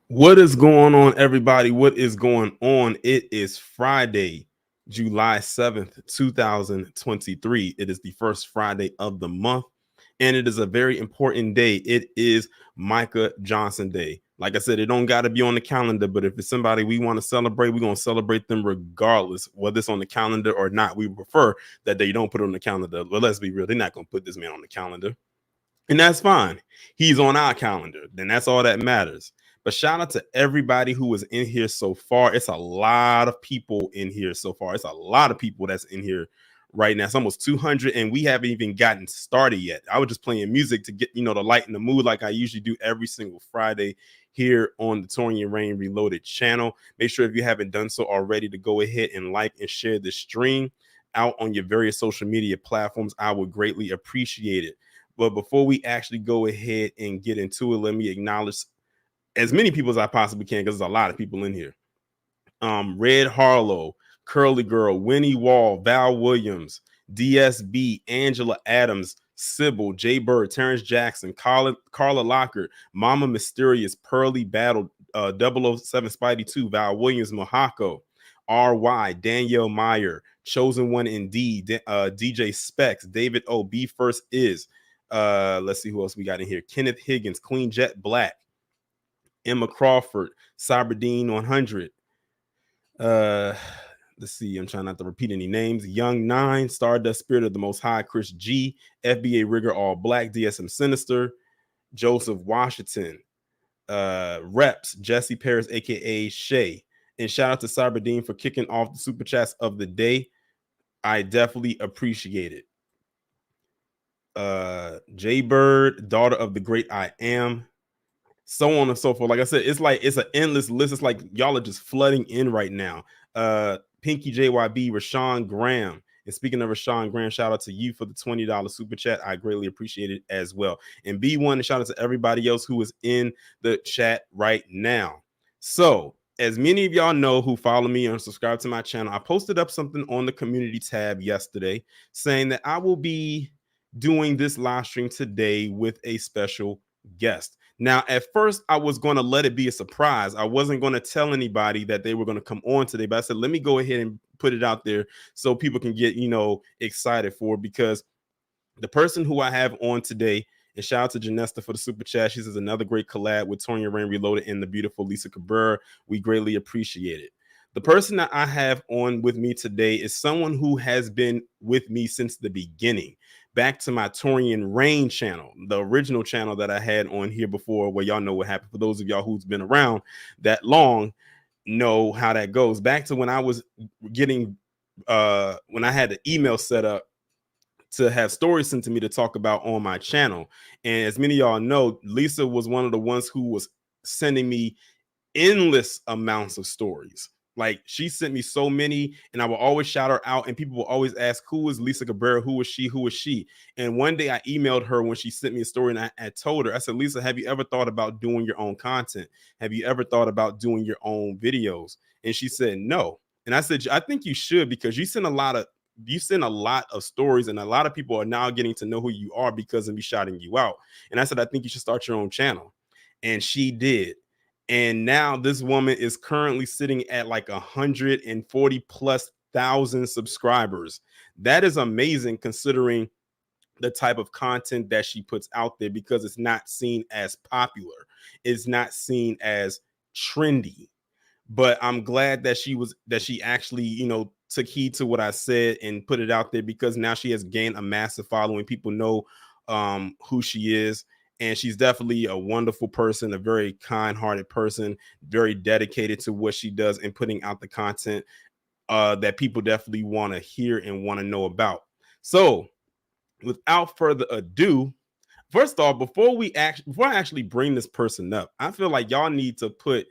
What is going on, everybody? What is going on? It is Friday, July 7th, 2023. It is the first Friday of the month, and it is a very important day. It is Micah Johnson Day. Like I said, it don't got to be on the calendar, but if it's somebody we want to celebrate, we're going to celebrate them regardless, whether it's on the calendar or not. We prefer that they don't put it on the calendar. But let's be real, they're not going to put this man on the calendar. And that's fine. He's on our calendar. Then that's all that matters. But shout out to everybody who was in here so far. It's a lot of people in here so far. It's a lot of people that's in here right now. It's almost 200, and we haven't even gotten started yet. I was just playing music to get, to lighten the mood like I usually do every single Friday here on the Taurean Rain Reloaded channel. Make sure if you haven't done so already to go ahead and like and share the stream out on your various social media platforms. I would greatly appreciate it. But before we actually go ahead and get into it, let me acknowledge as many people as I possibly can, because there's a lot of people in here. Red Harlow, Curly Girl, Winnie Wall, Val Williams, DSB, Angela Adams, Sybil, Jay Bird, Terrence Jackson, Carla Lockert, Mama Mysterious, Pearly Battle, 007 Spidey 2, Val Williams, Mohako, RY, Danielle Meyer, Chosen One Indeed, DJ Specs, David O. B First Is. Let's see who else we got in here. Kenneth Higgins, Queen Jet Black, Emma Crawford, Cyberdine 100. Let's see, I'm trying not to repeat any names. Young Nine, Stardust Spirit of the Most High, Chris G, FBA Rigger All Black, DSM Sinister, Joseph Washington, Reps, Jesse Paris, aka Shay. And shout out to Cyberdine for kicking off the super chats of the day. I definitely appreciate it. Jay Bird, daughter of the great I Am, so on and so forth. Like I said, it's an endless list. It's like y'all are just flooding in right now. Pinky JYB, Rashawn Graham. And speaking of Rashawn Graham, shout out to you for the $20 super chat. I greatly appreciate it as well. And B1, and shout out to everybody else who is in the chat right now. So, as many of y'all know who follow me and subscribe to my channel, I posted up something on the community tab yesterday saying that I will be doing this live stream today with a special guest. Now, at first, I was going to let it be a surprise. I wasn't going to tell anybody that they were going to come on today, but I said, let me go ahead and put it out there so people can get, excited for it, because the person who I have on today, and shout out to Janesta for the super chat. She says another great collab with Taurean Rain Reloaded and the beautiful Lisa Cabrera. We greatly appreciate it. The person that I have on with me today is someone who has been with me since the beginning. Back to my Taurean Rain channel, the original channel that I had on here before, where y'all know what happened. For those of y'all who's been around that long, know how that goes. Back to when I was getting, when I had the email set up to have stories sent to me to talk about on my channel. And as many of y'all know, Lisa was one of the ones who was sending me endless amounts of stories. Like, she sent me so many, and I will always shout her out, and people will always ask, who is Lisa Cabrera? Who is she? Who is she? And one day I emailed her when she sent me a story, and I told her, I said, Lisa, have you ever thought about doing your own content? Have you ever thought about doing your own videos? And she said, no. And I said, I think you should, because you send a lot of stories, and a lot of people are now getting to know who you are because of me shouting you out. And I said, I think you should start your own channel. And she did. And now this woman is currently sitting at like 140 plus thousand subscribers. That is amazing, considering the type of content that she puts out there, because it's not seen as popular. It's not seen as trendy. But I'm glad that she actually, took heed to what I said and put it out there, because now she has gained a massive following. People know who she is. And she's definitely a wonderful person, a very kind-hearted person, very dedicated to what she does and putting out the content that people definitely want to hear and want to know about. So, without further ado, first off, before I actually bring this person up, I feel like y'all need to put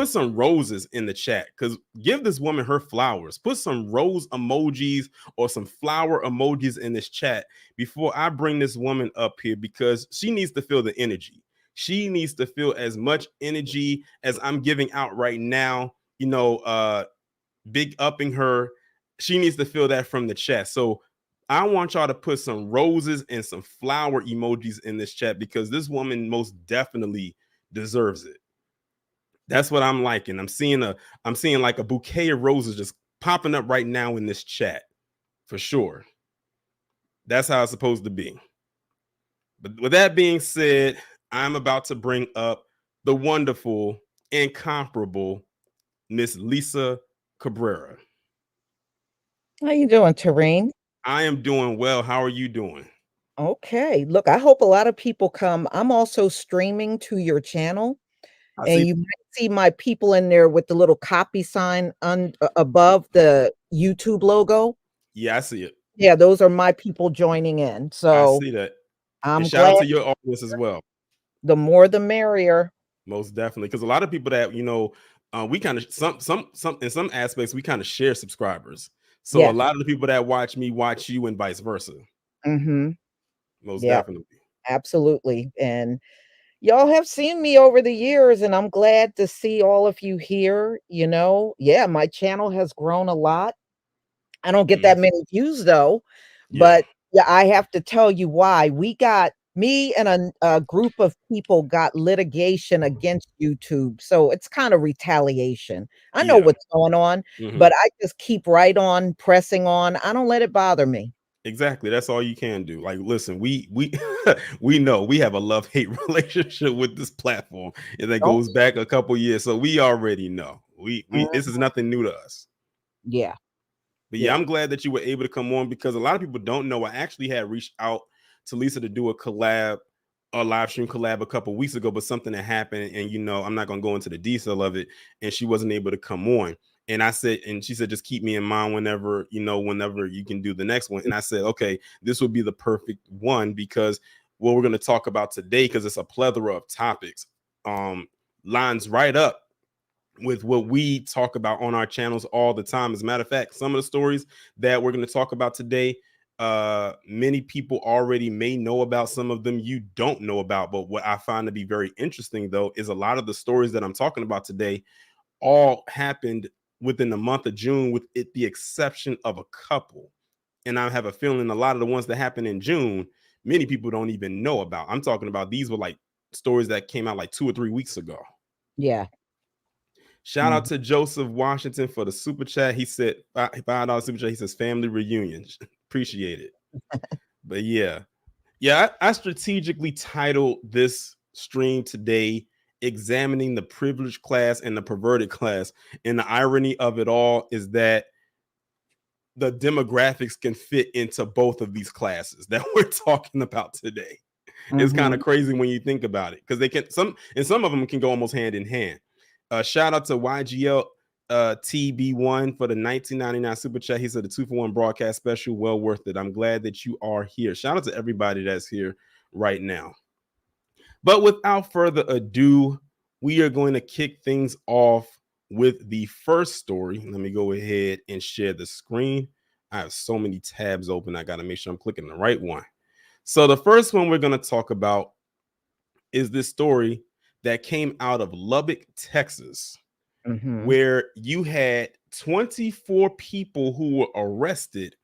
some roses in the chat, because give this woman her flowers. Put some rose emojis or some flower emojis in this chat before I bring this woman up here, because she needs to feel the energy. She needs to feel as much energy as I'm giving out right now, big upping her. She needs to feel that from the chat. So I want y'all to put some roses and some flower emojis in this chat, because this woman most definitely deserves it. That's what I'm liking. I'm seeing like a bouquet of roses just popping up right now in this chat. For sure. That's how it's supposed to be. But with that being said, I'm about to bring up the wonderful, incomparable Miss Lisa Cabrera. How you doing, Taurean? I am doing well. How are you doing? Okay. Look, I hope a lot of people come. I'm also streaming to your channel, I and see. you might see my people in there with the little copy sign above the YouTube logo. Yeah, I see it. Yeah, those are my people joining in. I So see that. And I'm shout out glad. to your audience as well. The more the merrier. Most definitely. Because a lot of people that, we kind of some in some aspects we kind of share subscribers. So a Yes. lot of the people that watch me watch you and vice versa. Mm-hmm. Most Yeah, definitely. absolutely. And y'all have seen me over the years, and I'm glad to see all of you here. Yeah, my channel has grown a lot. I don't get that Mhm. many views though, Yeah. but yeah, I have to tell you why. Me and a group of people got litigation against YouTube, so it's kind of retaliation. I know Yeah. what's going on, Hmm. but I just keep right on pressing on. I don't let it bother me. Exactly. That's all you can do. Like, listen, we we know we have a love-hate relationship with this platform, and that Don't. goes back a couple years. So we already know. We Mm, this is nothing new to us. yeah, But yeah, yeah. I'm glad that you were able to come on because a lot of people don't know. I actually had reached out to Lisa to do a live stream collab a couple weeks ago, but something that happened, and I'm not gonna go into the detail of it, and she wasn't able to come on. And she said, just keep me in mind whenever you can do the next one. And I said, okay, this would be the perfect one because what we're gonna talk about today, because it's a plethora of topics, lines right up with what we talk about on our channels all the time. As a matter of fact, some of the stories that we're going to talk about today, many people already may know about. Some of them you don't know about. But what I find to be very interesting, though, is a lot of the stories that I'm talking about today all happened within the month of June, with it the exception of a couple. And I have a feeling a lot of the ones that happened in June, many people don't even know about. I'm talking about these were like stories that came out like 2 or 3 weeks ago. Yeah. Shout out Mhm. to Joseph Washington for the super chat. He said $5 super chat. He says family reunion. Appreciate it. But yeah, I strategically titled this stream today examining the privileged class and the perverted class. And the irony of it all is that the demographics can fit into both of these classes that we're talking about today. It's kind of Mhm. crazy when you think about it because they can some of them can go almost hand in hand. Shout out to YGL TB1 for the 1999 super chat. He said the 2-for-1 broadcast special, well worth it. I'm glad that you are here. Shout out to everybody that's here right now. But without further ado, we are going to kick things off with the first story. Let me go ahead and share the screen. I have so many tabs open. I got to make sure I'm clicking the right one. So the first one we're going to talk about is this story that came out of Lubbock, Texas, Mhm. where you had 24 people who were arrested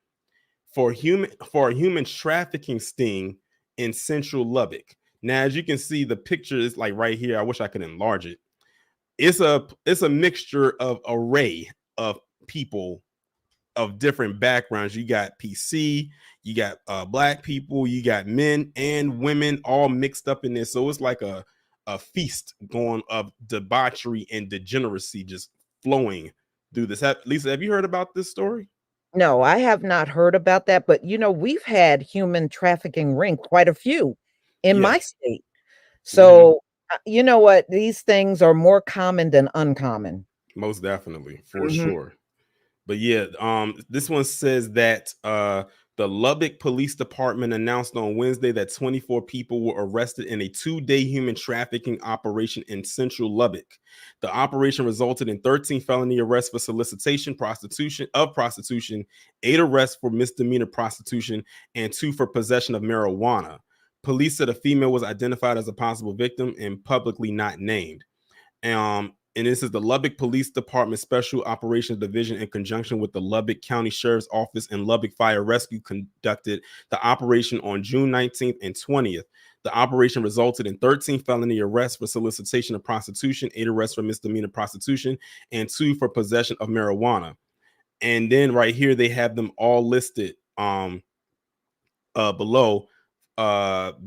for a human trafficking sting in central Lubbock. Now, as you can see, the picture is like right here. I wish I could enlarge it. It's a mixture of array of people of different backgrounds. You got PC, you got black people, you got men and women all mixed up in this. So it's like a feast going of debauchery and degeneracy just flowing through this. Lisa, have you heard about this story? No, I have not heard about that, but we've had human trafficking ring quite a few in my Yes. state. Hmm. So, you know what? These things are more common than uncommon. Most definitely, for Mhm. sure. But yeah, this one says that the Lubbock Police Department announced on Wednesday that 24 people were arrested in a 2-day human trafficking operation in central Lubbock. The operation resulted in 13 felony arrests for solicitation, prostitution, 8 arrests for misdemeanor prostitution, and 2 for possession of marijuana. Police said a female was identified as a possible victim and publicly not named. And this is the Lubbock Police Department Special Operations Division, in conjunction with the Lubbock County Sheriff's Office and Lubbock Fire Rescue, conducted the operation on June 19th and 20th. The operation resulted in 13 felony arrests for solicitation of prostitution, 8 arrests for misdemeanor prostitution, and 2 for possession of marijuana. And then right here they have them all listed below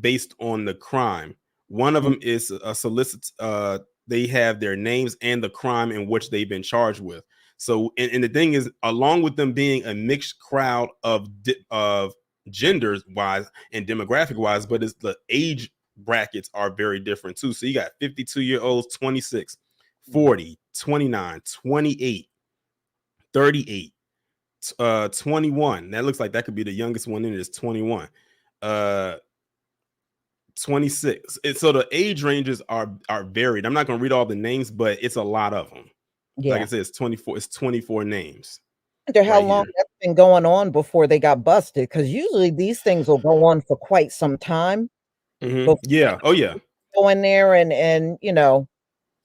based on the crime. One of them is a solicit. They have their names and the crime in which they've been charged with. So, and the thing is, along with them being a mixed crowd of genders wise and demographic wise, but it's the age brackets are very different too. So you got 52-year-olds, 26, 40, 29, 28, 38, 21. That looks like that could be the youngest one in it is 21. 26. So the age ranges are varied. I'm not going to read all the names, but it's a lot of them. Like I said, it's 24. It's 24 names. I wonder how long that's been going on before they got busted. Because usually these things will go on for quite some time. Yeah. Oh yeah. Go in there and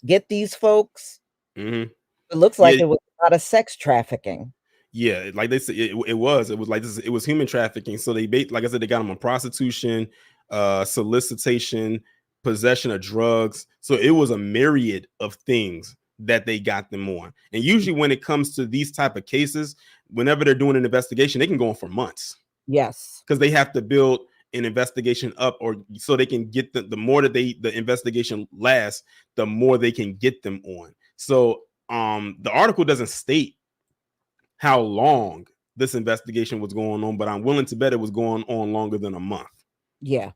get these folks. It looks like it was a lot of sex trafficking. Yeah, like they said, it was like this. It was human trafficking. So they, like I said, they got them on prostitution, solicitation, possession of drugs. So it was a myriad of things that they got them on. And usually when it comes to these type of cases, whenever they're doing an investigation, they can go on for months. Yes, because they have to build an investigation up, or so they can get the more that the investigation lasts, the more they can get them on. So the article doesn't state how long this investigation was going on, but I'm willing to bet it was going on longer than a month. Yeah.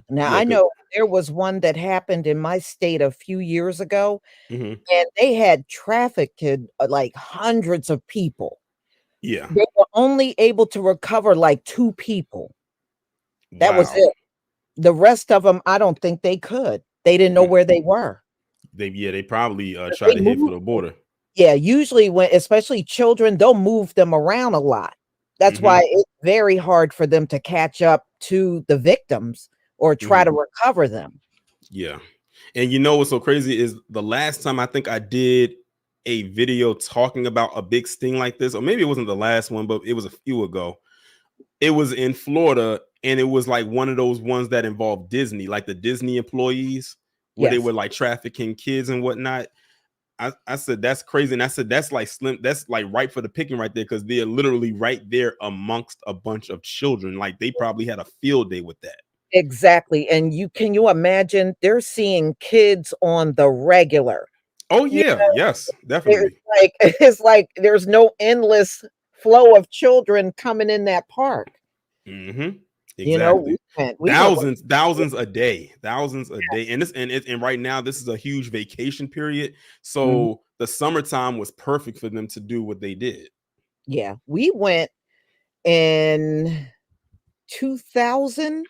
Now I know there was one that happened in my state a few years ago, and they had trafficked like hundreds of people. Yeah, they were only able to recover like 2 people. That was it. The rest of them, I don't think they could. They didn't know where they were. They probably tried to head for the border. Yeah, usually especially children, they'll move them around a lot. That's why it's very hard for them to catch up to the victims or try to recover them. Yeah. And you know what's so crazy is the last time I think I did a video talking about a big sting like this, or maybe it wasn't the last one, but it was a few ago. It was in Florida, and it was like one of those ones that involved Disney, like the Disney employees, where they were like trafficking kids and whatnot. I said that's crazy, and I said that's like slim, that's like right for the picking right there, because they're literally right there amongst a bunch of children. Like they probably had a field day with that. Exactly. And can you imagine they're seeing kids on the regular? Oh yeah, yes, definitely. It's like there's no endless flow of children coming in that park. Exactly. Thousands a day, and right now this is a huge vacation period. So the summertime was perfect for them to do what they did. Yeah, we went in 2000.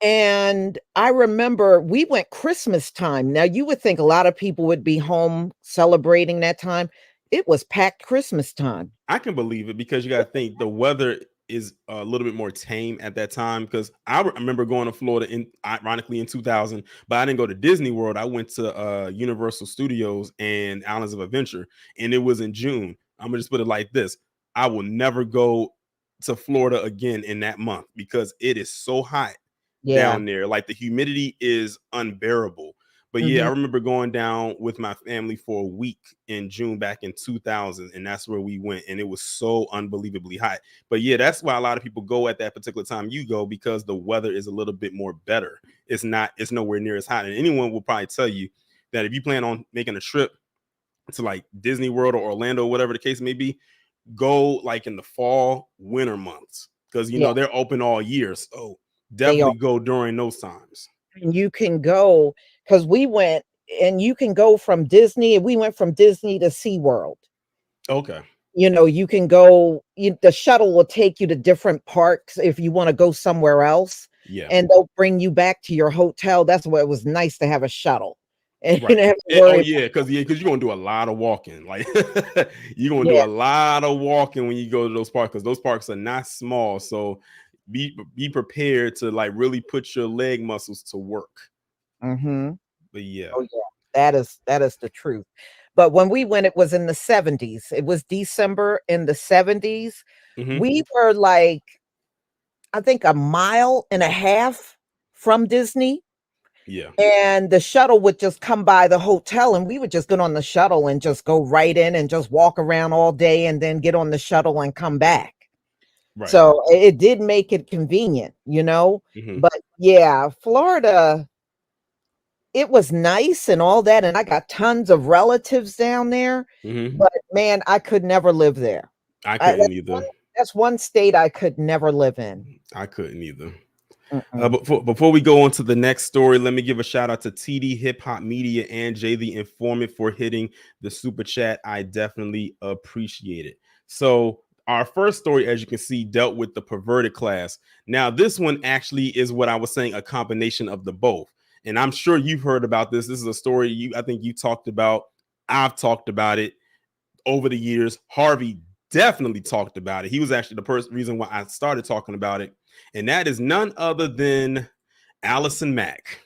And I remember we went Christmas time. Now you would think a lot of people would be home celebrating that time. It was packed Christmas time. I can believe it, because you got to think the weather is a little bit more tame at that time. Because I remember going to Florida ironically in 2000, but I didn't go to Disney World. I went to Universal Studios and Islands of Adventure, and it was in June. I'm gonna just put it like this: I will never go to Florida again in that month, because it is so hot down there. Like the humidity is unbearable. But yeah, I remember going down with my family for a week in June back in 2000, and that's where we went, and it was so unbelievably hot. But yeah, that's why a lot of people go at that particular time you go, because the weather is a little bit more better. It's nowhere near as hot. And anyone will probably tell you that if you plan on making a trip to like Disney World or Orlando, whatever the case may be, go like in the fall, winter months, because they're open all year. So definitely go during those times. And you can go, because we went, and you can go from Disney. We went from Disney to SeaWorld. Okay. You can go, the shuttle will take you to different parks if you want to go somewhere else. Yeah. And they'll bring you back to your hotel. That's why it was nice to have a shuttle. And right. Because you're gonna do a lot of walking. Like you're gonna do a lot of walking when you go to those parks, because those parks are not small. So be prepared to like really put your leg muscles to work. But yeah. Oh yeah, that is the truth. But when we went, it was in the 70s. It was December in the 70s. We were like, I think 1.5 miles from Disney. Yeah. And the shuttle would just come by the hotel, and we would just get on the shuttle and just go right in and just walk around all day and then get on the shuttle and come back. Right. So it did make it convenient, you know? Mm-hmm. But yeah, Florida, it was nice and all that. And I got tons of relatives down there. Mm-hmm. But man, I could never live there. I I, couldn't that's, either. that's one state I could never live in. I couldn't either. Mm-mm. Before we go on to the next story, let me give a shout out to TD Hip Hop Media and Jay the Informant for hitting the super chat. I definitely appreciate it. So our first story, as you can see, dealt with the perverted class. Now, this one actually is what I was saying, a combination of the both. And I'm sure you've heard about this. This is a story I think you talked about. I've talked about it over the years. Harvey definitely talked about it. He was actually the reason why I started talking about it. And that is none other than Allison Mack.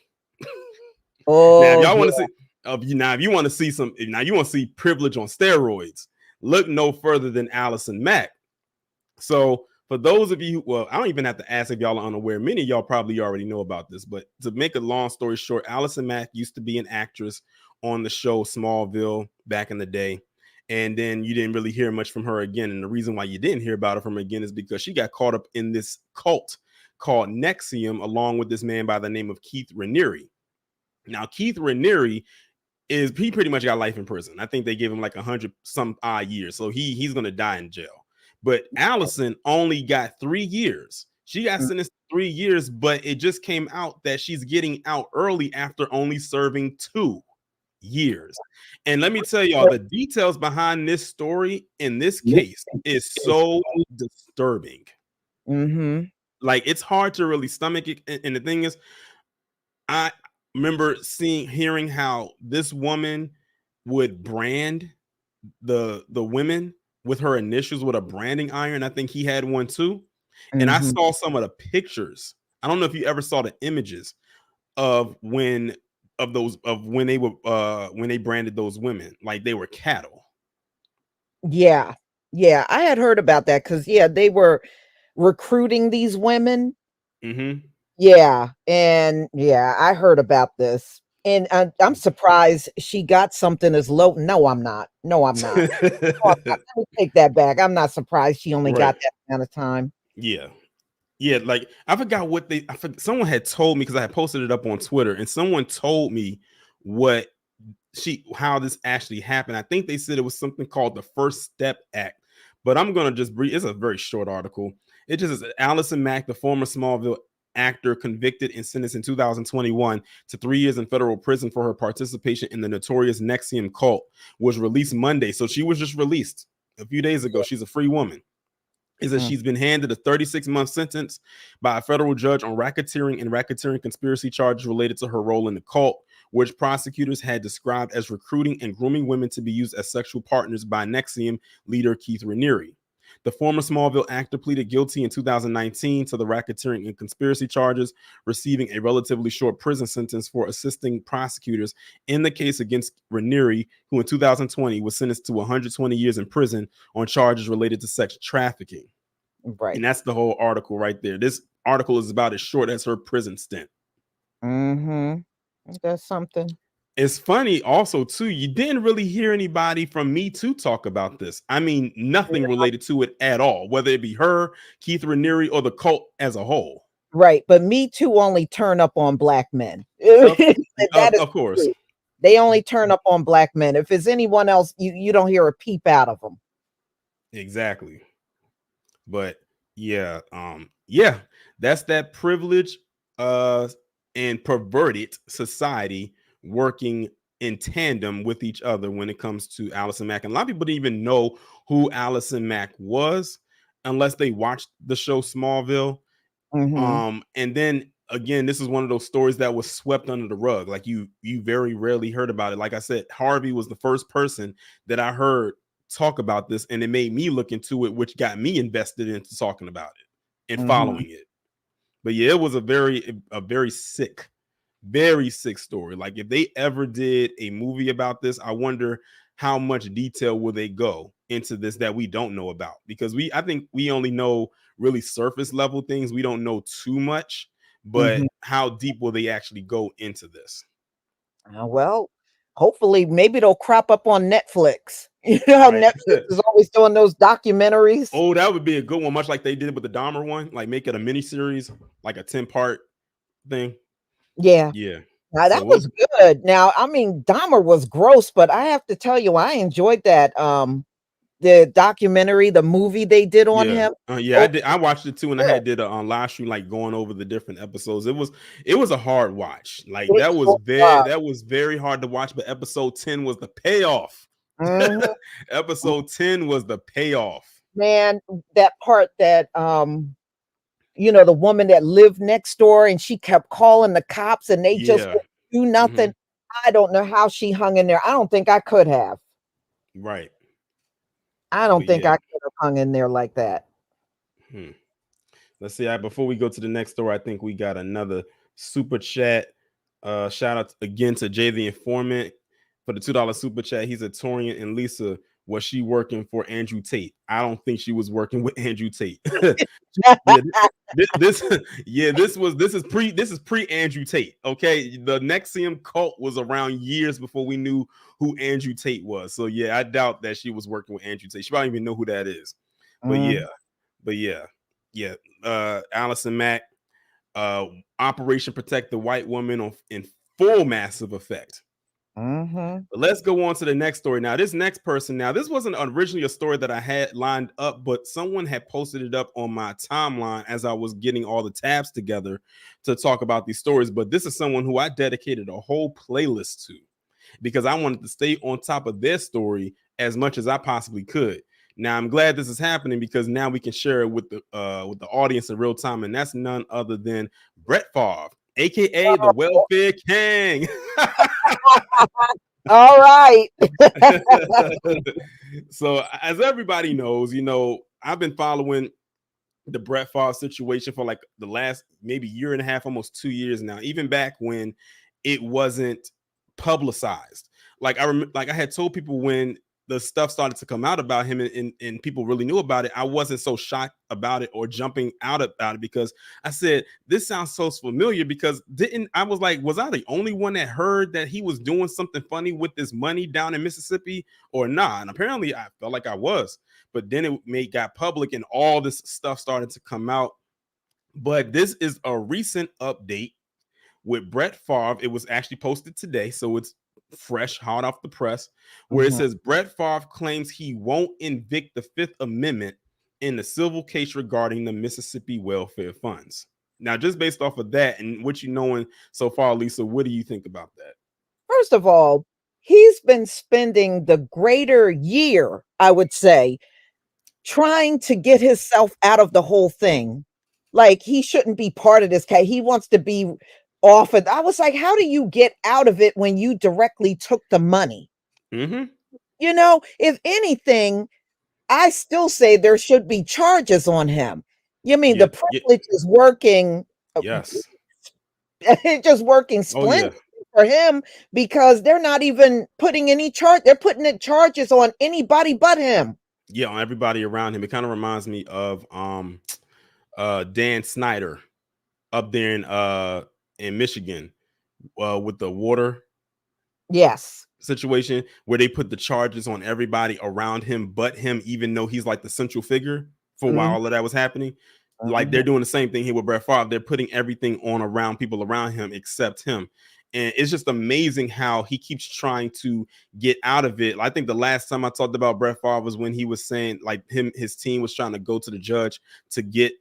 Now, if y'all want to see, if you want to see you want to see privilege on steroids, look no further than Allison Mack. So, for those of you, well, I don't even have to ask if y'all are unaware. Many of y'all probably already know about this, but to make a long story short, Allison Mack used to be an actress on the show Smallville back in the day. And then you didn't really hear much from her again. And the reason why you didn't hear about her from her again is because she got caught up in this cult called NXIVM, along with this man by the name of Keith Raniere. Now, Keith Raniere he pretty much got life in prison. I think they gave him like 100 some odd years. So he's going to die in jail. But Allison only got 3 years. She got sentenced to 3 years, but it just came out that she's getting out early after only serving 2 years. And let me tell y'all, the details behind this story in this case is so disturbing. Mm-hmm. Like, it's hard to really stomach it. And the thing is, I remember hearing how this woman would brand the women with her initials with a branding iron. I think he had one too. And I saw some of the pictures. I don't know if you ever saw the images of when they branded those women like they were cattle. Yeah. Yeah. I had heard about that because, yeah, they were recruiting these women. Mm-hmm. Yeah. And yeah, I heard about this. And I'm surprised she got something as low. No, I'm not. No, I'm not. Oh, let me take that back. I'm not surprised she only got that amount of time. Yeah. Yeah, like I forgot what someone had told me because I had posted it up on Twitter, and someone told me how this actually happened. I think they said it was something called the First Step Act, but I'm gonna just read. It's a very short article. It just says Allison Mack, the former Smallville actor, convicted and sentenced in 2021 to 3 years in federal prison for her participation in the notorious NXIVM cult, was released Monday. So she was just released a few days ago. She's a free woman. Is that she's been handed a 36-month sentence by a federal judge on racketeering conspiracy charges related to her role in the cult, which prosecutors had described as recruiting and grooming women to be used as sexual partners by NXIVM leader Keith Raniere. The former Smallville actor pleaded guilty in 2019 to the racketeering and conspiracy charges, receiving a relatively short prison sentence for assisting prosecutors in the case against Raniere, who in 2020 was sentenced to 120 years in prison on charges related to sex trafficking. Right. And that's the whole article right there. This article is about as short as her prison stint. Mm-hmm. That's something. It's funny also too, you didn't really hear anybody from Me Too talk about this. I mean, nothing related to it at all, whether it be her, Keith Raniere, or the cult as a whole. Right, but Me Too only turn up on black men. Of course. True. They only turn up on black men. If it's anyone else, you don't hear a peep out of them. Exactly. But yeah, that's that privilege and perverted society working in tandem with each other when it comes to Allison Mack. And a lot of people didn't even know who Allison Mack was unless they watched the show Smallville. And then again, this is one of those stories that was swept under the rug. Like you very rarely heard about it. Like I said, Harvey was the first person that I heard talk about this, and it made me look into it, which got me invested into talking about it and following it. But yeah, it was a very sick story. Like if they ever did a movie about this, I wonder how much detail will they go into this that we don't know about, because I think we only know really surface level things. We don't know too much, but how deep will they actually go into this? Well, hopefully, maybe it'll crop up on Netflix. You know how Right. Netflix is always doing those documentaries? Oh, that would be a good one, much like they did with the Dahmer one, like make it a mini series, like a 10-part thing. Yeah. Yeah. Now that So was good. Now, I mean, Dahmer was gross, but I have to tell you, I enjoyed that. The documentary, the movie they did on yeah, him. yeah, I Oh, did. I watched it too, and I good. had did a live stream, like going over the different episodes. It was a hard watch. Like It sure was. that was very hard to watch. But episode 10 was the payoff. Mhm. Episode 10 was the payoff. Man, that part that the woman that lived next door and she kept calling the cops and they just Yeah. wouldn't do nothing. I don't know how she hung in there. I don't think I could have. Right. I don't But think yeah. I could have hung in there like that. Let's see. Before we go to the next story, I think we got another super chat. Shout out again to Jay the Informant for the $2 super chat. He's a Taurean. And Lisa, was she working for Andrew Tate? I don't think she was working with Andrew Tate. Yeah, this is pre Andrew Tate. Okay, the NXIVM cult was around years before we knew who Andrew Tate was. So yeah, I doubt that she was working with Andrew Tate. She probably even know who that is. But yeah. Allison Mack, Operation Protect the White Woman in full massive effect. But let's go on to the next story. Now, this next person, this wasn't originally a story that I had lined up, but someone had posted it up on my timeline as I was getting all the tabs together to talk about these stories. But this is someone who I dedicated a whole playlist to because I wanted to stay on top of their story as much as I possibly could. Now, I'm glad this is happening because now we can share it with the audience in real time, and that's none other than Brett Favre, aka the Welfare King. All right. So, as everybody knows, I've been following the Brett Favre situation for like the last maybe year and a half, almost 2 years now, even back when it wasn't publicized. Like I had told people when the stuff started to come out about him and people really knew about it, I wasn't so shocked about it or jumping out about it because I said, this sounds so familiar because was I the only one that heard that he was doing something funny with this money down in Mississippi or not? And apparently I felt like I was, but then it got public and all this stuff started to come out. But this is a recent update with Brett Favre. It was actually posted today, so it's fresh, hot off the press, where it says Brett Favre claims he won't invoke the Fifth Amendment in the civil case regarding the Mississippi welfare funds. Now, just based off of that and what you knowing so far, Lisa, what do you think about that? First of all, he's been spending the greater year, I would say, trying to get himself out of the whole thing. Like he shouldn't be part of this case. He wants to be off it. I was like, how do you get out of it when you directly took the money? If anything, I still say there should be charges on him. You mean the privilege is working? Yes. It's just working splendidly for him because they're not even putting any charge. They're putting the charges on anybody but him. Yeah, on everybody around him. It kind of reminds me of Dan Snyder up there in Michigan with the water situation where they put the charges on everybody around him but him, even though he's like the central figure for while all of that was happening. Like they're doing the same thing here with Brett Favre. They're putting everything on around people around him except him. And it's just amazing how he keeps trying to get out of it. I think the last time I talked about Brett Favre was when he was saying like his team was trying to go to the judge to get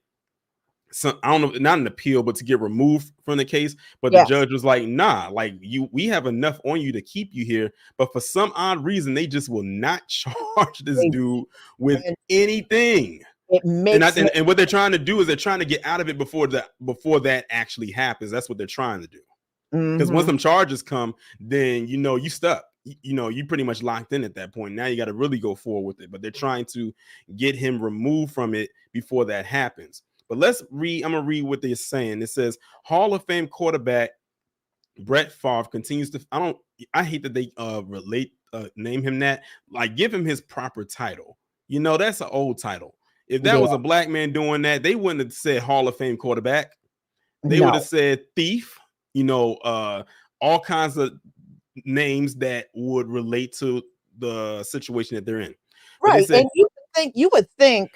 some, I don't know, not an appeal, but to get removed from the case. But the judge was like, nah, like we have enough on you to keep you here. But for some odd reason, they just will not charge this dude with anything. It makes and what they're trying to do is they're trying to get out of it before that actually happens. That's what they're trying to do. Because once some charges come, then you stuck. You pretty much locked in at that point. Now you got to really go forward with it. But they're trying to get him removed from it before that happens. But let's read. I'm gonna read what they're saying. It says Hall of Fame quarterback Brett Favre continues to. I hate that they name him that. Like, give him his proper title. That's an old title. If that was a black man doing that, they wouldn't have said Hall of Fame quarterback. They would have No. said thief, you know, all kinds of names that would relate to the situation that they're in. But they Right. said, And you would think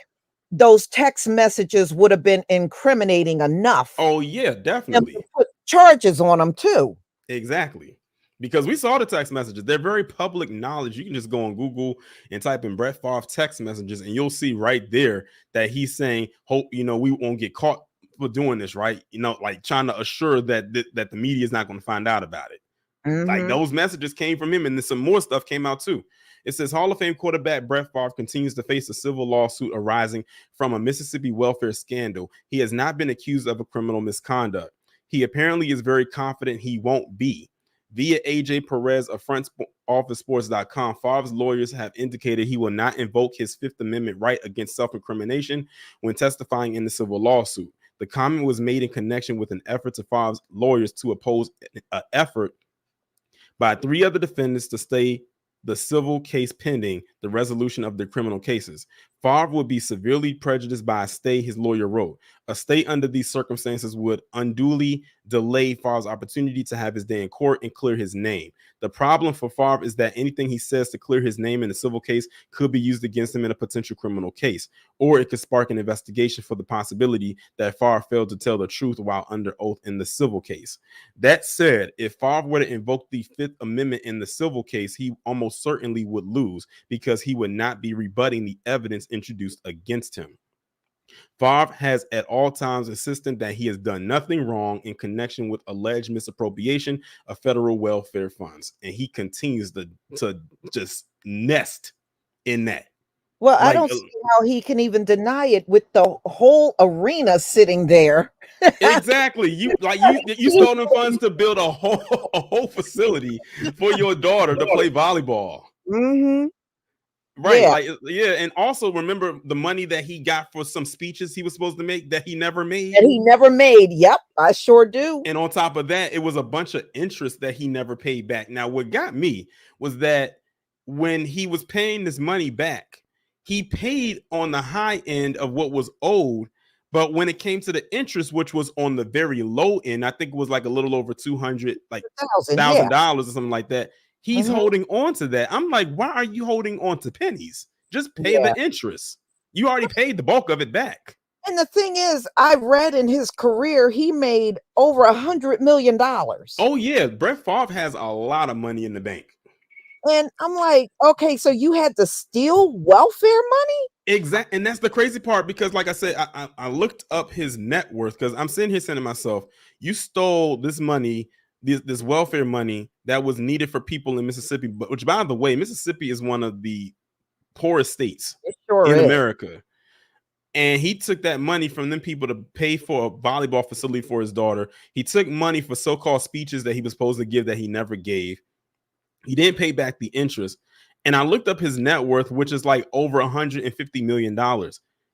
those text messages would have been incriminating enough oh yeah, for them to definitely. put charges on them too. Exactly. Because we saw the text messages. They're very public knowledge. You can just go on Google and type in Brett Favre text messages, and you'll see right there that he's saying, hope, you know, we won't get caught for doing this, right? You know, like trying to assure that that the media is not going to find out about it. Like Mhm. those messages came from him, and then some more stuff came out too. It says Hall of Fame quarterback Brett Favre continues to face a civil lawsuit arising from a Mississippi welfare scandal. He has not been accused of a criminal misconduct. He apparently is very confident he won't be. Via AJ Perez of FrontOfficeSports.com, Favre's lawyers have indicated he will not invoke his Fifth Amendment right against self-incrimination when testifying in the civil lawsuit. The comment was made in connection with an effort to Favre's lawyers to oppose an effort by 3 other defendants to stay the civil case pending the resolution of their criminal cases. Favre would be severely prejudiced by a stay, his lawyer wrote. A stay under these circumstances would unduly delay Favre's opportunity to have his day in court and clear his name. The problem for Favre is that anything he says to clear his name in a civil case could be used against him in a potential criminal case, or it could spark an investigation for the possibility that Favre failed to tell the truth while under oath in the civil case. That said, if Favre were to invoke the Fifth Amendment in the civil case, he almost certainly would lose because he would not be rebutting the evidence introduced against him. Favre has at all times insisted that he has done nothing wrong in connection with alleged misappropriation of federal welfare funds, and he continues to just nest in that. Well, I Like don't see how he can even deny it with the whole arena sitting there. exactly, you stole them funds to build a whole facility for your daughter to play volleyball. Mhm. Right, Yeah, like yeah, and also remember the money that he got for some speeches he was supposed to make that he never made. and he never made. Yep, I sure do. And on top of that, it was a bunch of interest that he never paid back. Now, what got me was that when he was paying this money back, he paid on the high end of what was owed. But when it came to the interest, which was on the very low end, I think it was like a little over 200, like 1,000, yeah. $1,000 or something like that. He's Mhm. holding on to that. I'm like, why are you holding on to pennies? Just pay Yeah. the interest. You already paid the bulk of it back. And the thing is, I read in his career, he made over $100 million. Oh yeah, Brett Favre has a lot of money in the bank. And I'm like, okay, so you had to steal welfare money? Exactly, and that's the crazy part because, like I said, I looked up his net worth because I'm sitting here saying to myself, you stole this money, this welfare money that was needed for people in Mississippi, but which, by the way, Mississippi is one of the poorest states It sure in is. America, and he took that money from them people to pay for a volleyball facility for his daughter. He took money for so-called speeches that he was supposed to give that he never gave. He didn't pay back the interest. And I looked up his net worth, which is like over $150 million.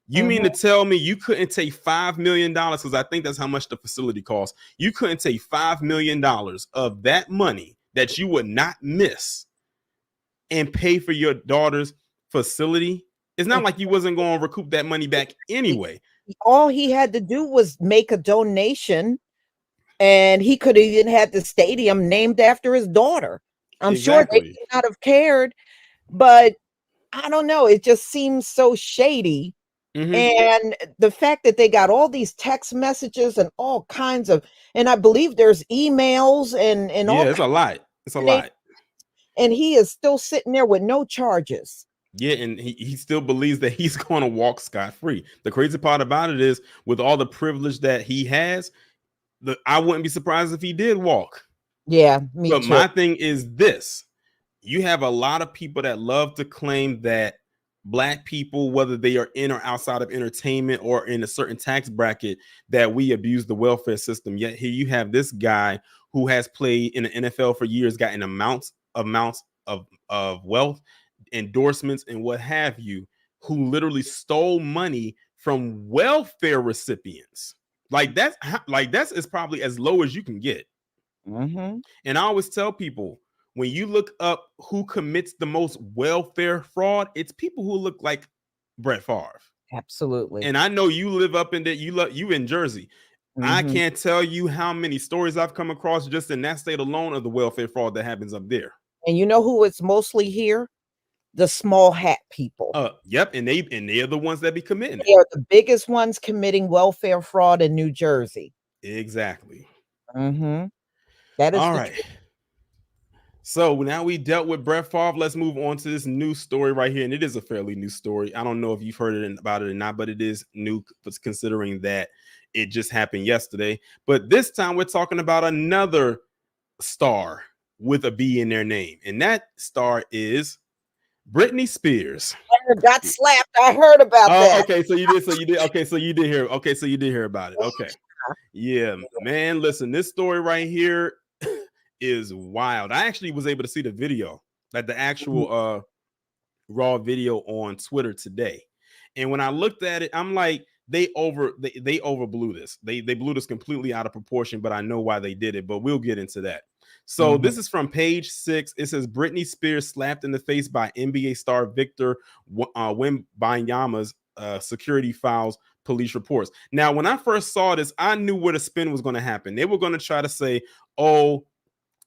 You mean to tell me you couldn't take $5 million? Because I think that's how much the facility costs. You couldn't take $5 million of that money that you would not miss and pay for your daughter's facility? It's not like you wasn't going to recoup that money back anyway. All he had to do was make a donation, and he could have even had the stadium named after his daughter. I'm sure they Exactly. would not have cared, but I don't know. It just seems so shady. And the fact that they got all these text messages and all kinds of, and I believe there's emails and Yeah, all it's a lot. It's a kinds of, lot. and he is still sitting there with no charges. Yeah, and he still believes that he's going to walk scot-free. The crazy part about it is, with all the privilege that he has, I wouldn't be surprised if he did walk. Yeah, me But too. my thing is this: you have a lot of people that love to claim that Black people, whether they are in or outside of entertainment or in a certain tax bracket, that we abuse the welfare system. Yet here you have this guy who has played in the NFL for years, gotten amounts of wealth, endorsements, and what have you, who literally stole money from welfare recipients. That's is probably as low as you can get. And I always tell people, when you look up who commits the most welfare fraud, it's people who look like Brett Favre. Absolutely. And I know you live up in that. You in Jersey. I Mhm. can't tell you how many stories I've come across just in that state alone of the welfare fraud that happens up there. And you know who it's mostly here? The small hat people. Yep, and they are the ones that be committing it. They are the biggest ones committing welfare fraud in New Jersey. Exactly. Mhm. That is All the right. truth. So now we dealt with Brett Favre. Let's move on to this new story right here, and it is a fairly new story. I don't know if you've heard about it or not, but it is new, considering that it just happened yesterday. But this time we're talking about another star with a B in their name, and that star is Brittany Spears. Got slapped. I heard about Oh, that. okay. So you did. So you did. Okay. So you did hear. Okay. So you did hear about it. Okay. Yeah, man. Listen, this story right here is wild. I actually was able to see the video, like the Mhm. actual raw video on Twitter today. And when I looked at it, I'm like, they overblew this. They blew this completely out of proportion, but I know why they did it. But we'll get into that. So Mhm. this is from page 6. It says Britney Spears slapped in the face by NBA star Victor Wembanyama's security files. Police reports. Now, when I first saw this, I knew where the spin was going to happen. They were going to try to say, "Oh,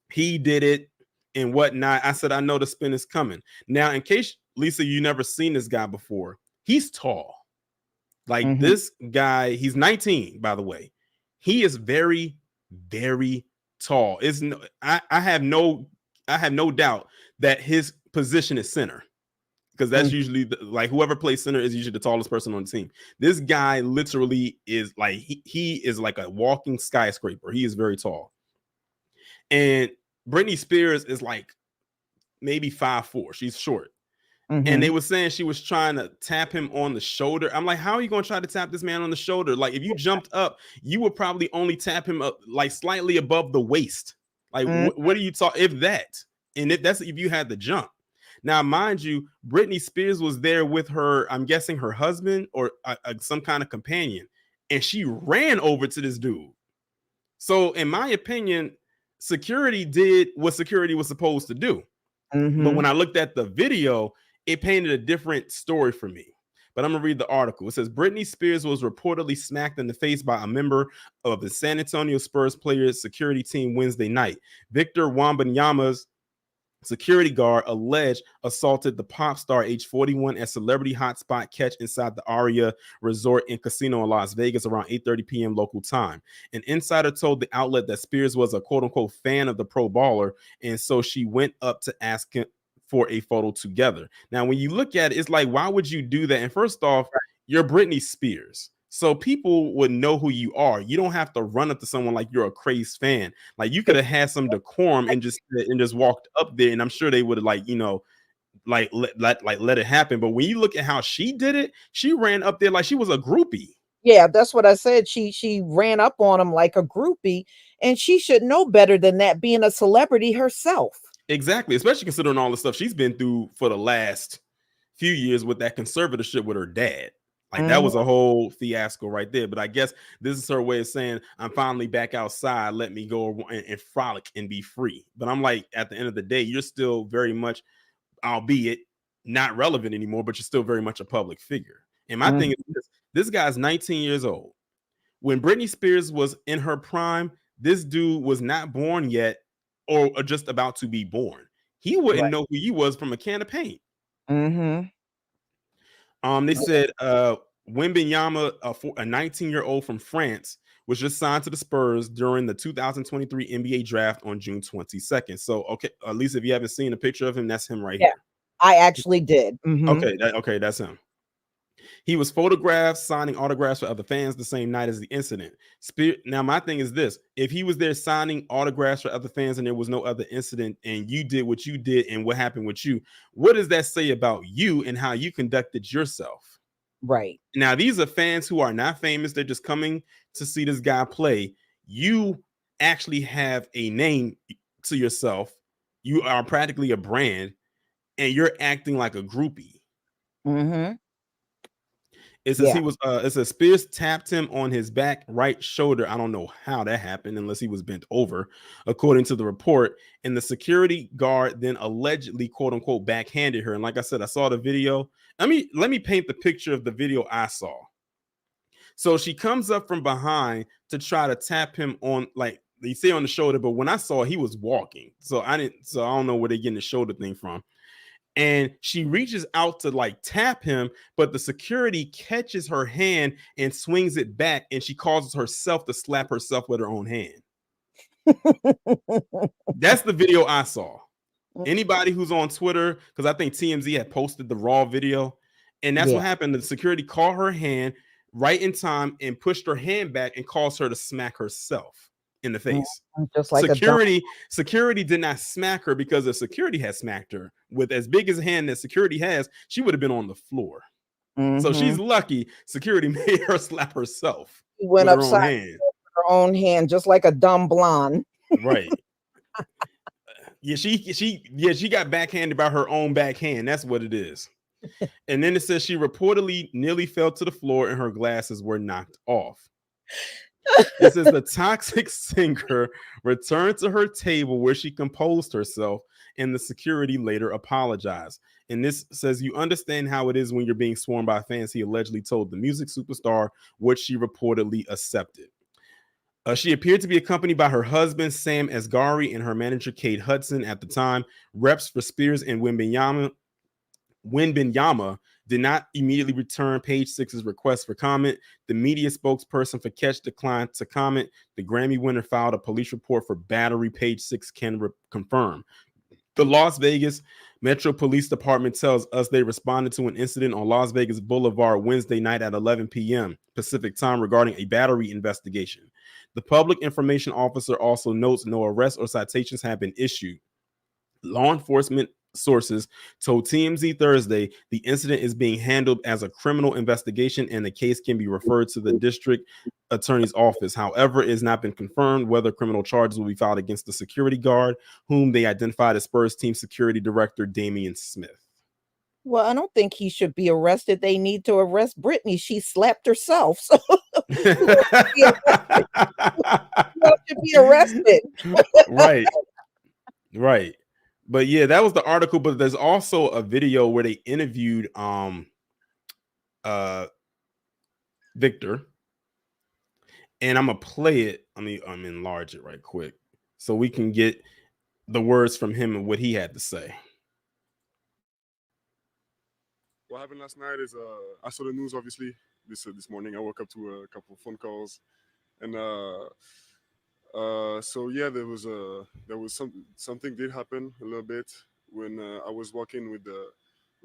he did it and whatnot." I said, I know the spin is coming. Now, in case Lisa, you never seen this guy before, he's tall. Like Mhm. this guy, he's 19, by the way. He is very, very tall. It's no, I have no doubt that his position is center, because that's Mhm. usually like whoever plays center is usually the tallest person on the team. This guy literally is like he is like a walking skyscraper. He is very tall. And Britney Spears is like maybe 5'4". She's short. And they Mhm. were saying she was trying to tap him on the shoulder. I'm like, how are you going to try to tap this man on the shoulder? Like, if you jumped up, you would probably only tap him up like slightly above the waist. Like, Mhm. what are you talking? If that, and that's if you had the jump. Now, mind you, Britney Spears was there with her, I'm guessing her husband or some kind of companion, and she ran over to this dude. So, in my opinion, security did what security was supposed to do. But when Mhm. I looked at the video, it painted a different story for me. But I'm gonna read the article. It says Britney Spears was reportedly smacked in the face by a member of the San Antonio Spurs players' security team Wednesday night. Victor Wembanyama's security guard alleged assaulted the pop star, age 41, at celebrity hotspot Catch inside the Aria Resort and Casino in Las Vegas around 8:30 p.m. local time. An insider told the outlet that Spears was a quote-unquote fan of the pro baller, and so she went up to ask him for a photo together. Now, when you look at it, it's like, why would you do that? And first off, you're Britney Spears, so people would know who you are. You don't have to run up to someone like you're a crazed fan. Like, you could have had some decorum and just walked up there, and I'm sure they would have, like, like let it happen. But when you look at how she did it, she ran up there like she was a groupie. Yeah, that's what I said. She ran up on him like a groupie, and she should know better than that, being a celebrity herself. Exactly, especially considering all the stuff she's been through for the last few years with that conservatorship with her dad. Like, that Mhm. was a whole fiasco right there. But I guess this is her way of saying, I'm finally back outside. Let me go and frolic and be free. But I'm like, at the end of the day, you're still very much, albeit not relevant anymore, but you're still very much a public figure. And my thing is Mhm. this guy's 19 years old. When Britney Spears was in her prime, this dude was not born yet, or just about to be born. He wouldn't Right. know who he was from a can of paint. Mhm. They said Wembanyama, a 19-year-old from France, was just signed to the Spurs during the 2023 NBA draft on June 22nd. So, okay, at least if you haven't seen a picture of him, that's him right Yeah, here. I actually did. Mhm. Okay, that's him. He was photographed signing autographs for other fans the same night as the incident. Now, my thing is this: if he was there signing autographs for other fans and there was no other incident, and you did what you did and what happened with you, what does that say about you and how you conducted yourself? Right. Now, these are fans who are not famous. They're just coming to see this guy play. You actually have a name to yourself. You are practically a brand, and you're acting like a groupie. Mhm. It says Yeah. it says Spears tapped him on his back right shoulder. I don't know how that happened unless he was bent over, according to the report. And the security guard then allegedly, quote unquote, backhanded her. And like I said, I saw the video. Let me paint the picture of the video I saw. So she comes up from behind, to try to tap him on, like they say on the shoulder, but when I saw he was walking, so I don't know where they're getting the shoulder thing from. And she reaches out to like tap him, but the security catches her hand and swings it back, and she causes herself to slap herself with her own hand. That's the video I saw. Anybody who's on Twitter, because I think TMZ had posted the raw video, and that's what happened. The security caught her hand right in time and pushed her hand back and caused her to smack herself in the face. Just like security did not smack her, because if security had smacked her with as big as a hand that security has, she would have been on the floor. So she's lucky security made her slap herself. She went upside her own hand, just like a dumb blonde. Right. She got backhanded by her own backhand. That's what it is. And then it says she reportedly nearly fell to the floor and her glasses were knocked off. It says the toxic singer returned to her table where she composed herself, and the security later apologized. And this says, you understand how it is when you're being swarmed by fans, he allegedly told the music superstar, which she reportedly accepted. She appeared to be accompanied by her husband, Sam Asghari, and her manager, Kate Hudson. At the time, reps for Spears and Wembenyama did not immediately return Page Six's request for comment. The media spokesperson for Catch declined to comment. The Grammy winner filed a police report for battery. Page Six can confirm. The Las Vegas Metro Police Department tells us they responded to an incident on Las Vegas Boulevard Wednesday night at 11 p.m. Pacific time regarding a battery investigation. The public information officer also notes no arrests or citations have been issued. Law enforcement sources told TMZ Thursday the incident is being handled as a criminal investigation and the case can be referred to the district attorney's office. However, it has not been confirmed whether criminal charges will be filed against the security guard, whom they identified as Spurs team security director Damian Smith. Well, I don't think he should be arrested. They need to arrest Brittany. She slapped herself. So she should be arrested. Right. But yeah, that was the article. But there's also a video where they interviewed Victor. And I'm gonna play it. I'm enlarge it right quick so we can get the words from him and what he had to say. What happened last night is I saw the news obviously this morning. I woke up to a couple of phone calls, and so yeah, there was something did happen a little bit when I was walking with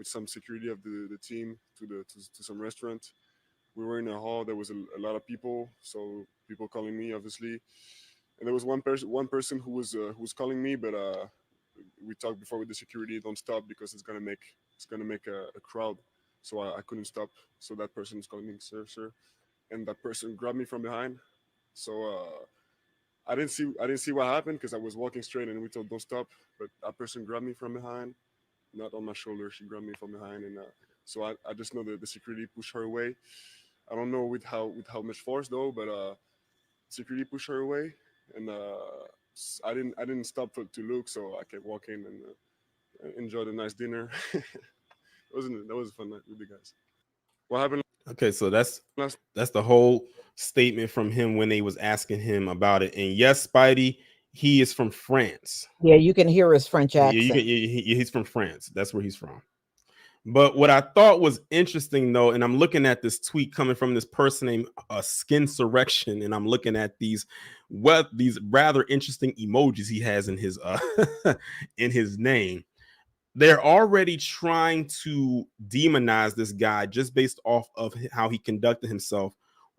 some security of the team to some restaurant. We were in a hall. There was a lot of people, so people calling me obviously, and there was one person who was calling me, but we talked before with the security, don't stop because it's gonna make a crowd. So I couldn't stop. So that person was calling me, sir, and that person grabbed me from behind. So I didn't see what happened because I was walking straight and we told don't stop. But that person grabbed me from behind, not on my shoulder. She grabbed me from behind, and so I just know that the security pushed her away. I don't know with how much force though, but security pushed her away, and I didn't stop to look, so I kept walking and enjoyed a nice dinner. That was a fun night with the guys. What happened? Okay, so that's the whole statement from him when they was asking him about it. And yes, Spidey, he is from France. Yeah, you can hear his French accent. He's from France. That's where he's from. But what I thought was interesting, though, and I'm looking at this tweet coming from this person named Skin Surrection, and I'm looking at these rather interesting emojis he has in his in his name. They're already trying to demonize this guy just based off of how he conducted himself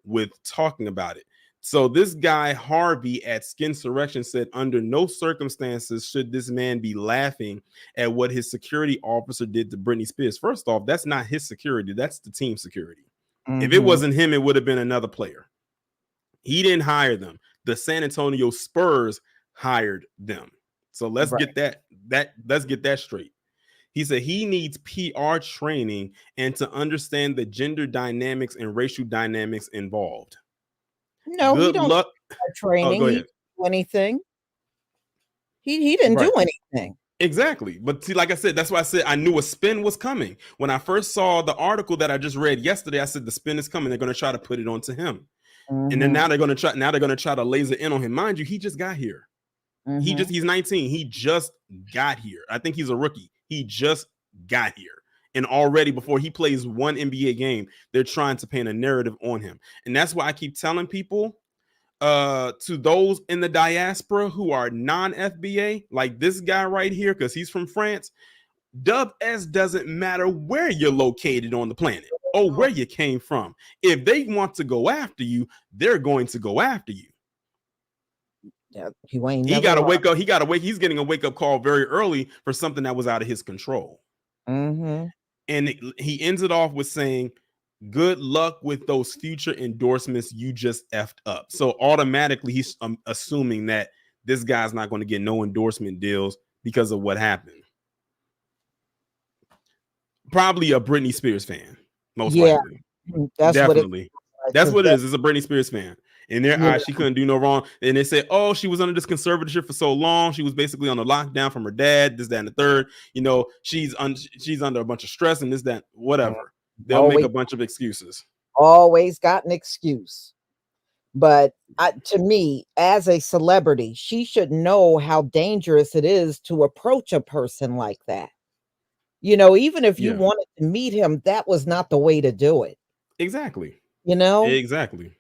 with talking about it. So this guy, Harvey at Skin Surrection, said, under no circumstances should this man be laughing at what his security officer did to Britney Spears. First off, that's not his security. That's the team security. If it wasn't him, it would have been another player. He didn't hire them. The San Antonio Spurs hired them. So let's get that straight. He said he needs PR training and to understand the gender dynamics and racial dynamics involved. No, he don't do training. He didn't do anything. He didn't do anything. Exactly. But see, like I said, that's why I said I knew a spin was coming. When I first saw the article that I just read yesterday, I said the spin is coming. They're going to try to put it onto him. And then now they're gonna try to laser in on him. Mind you, he just got here. He's 19. He just got here. I think he's a rookie. He just got here. And already before he plays one NBA game, they're trying to paint a narrative on him. And that's why I keep telling people, to those in the diaspora who are non-FBA, like this guy right here, because he's from France, Dub S doesn't matter where you're located on the planet or where you came from. If they want to go after you, they're going to go after you. Yeah, he got to wake up. He's getting a wake up call very early for something that was out of his control. And he ends it off with saying, good luck with those future endorsements you just effed up. So automatically he's assuming that this guy's not going to get no endorsement deals because of what happened. Probably a Britney Spears fan, most likely. That's definitely. That's what it is. It's a Britney Spears fan. In their eyes, she couldn't do no wrong. And they say, oh, she was under this conservatorship for so long. She was basically on a lockdown from her dad, this, that, and the third. You know, she's under a bunch of stress and this, that, whatever. They'll make a bunch of excuses. Always got an excuse. But to me, as a celebrity, she should know how dangerous it is to approach a person like that. You know, even if you wanted to meet him, that was not the way to do it. Exactly. You know? Exactly.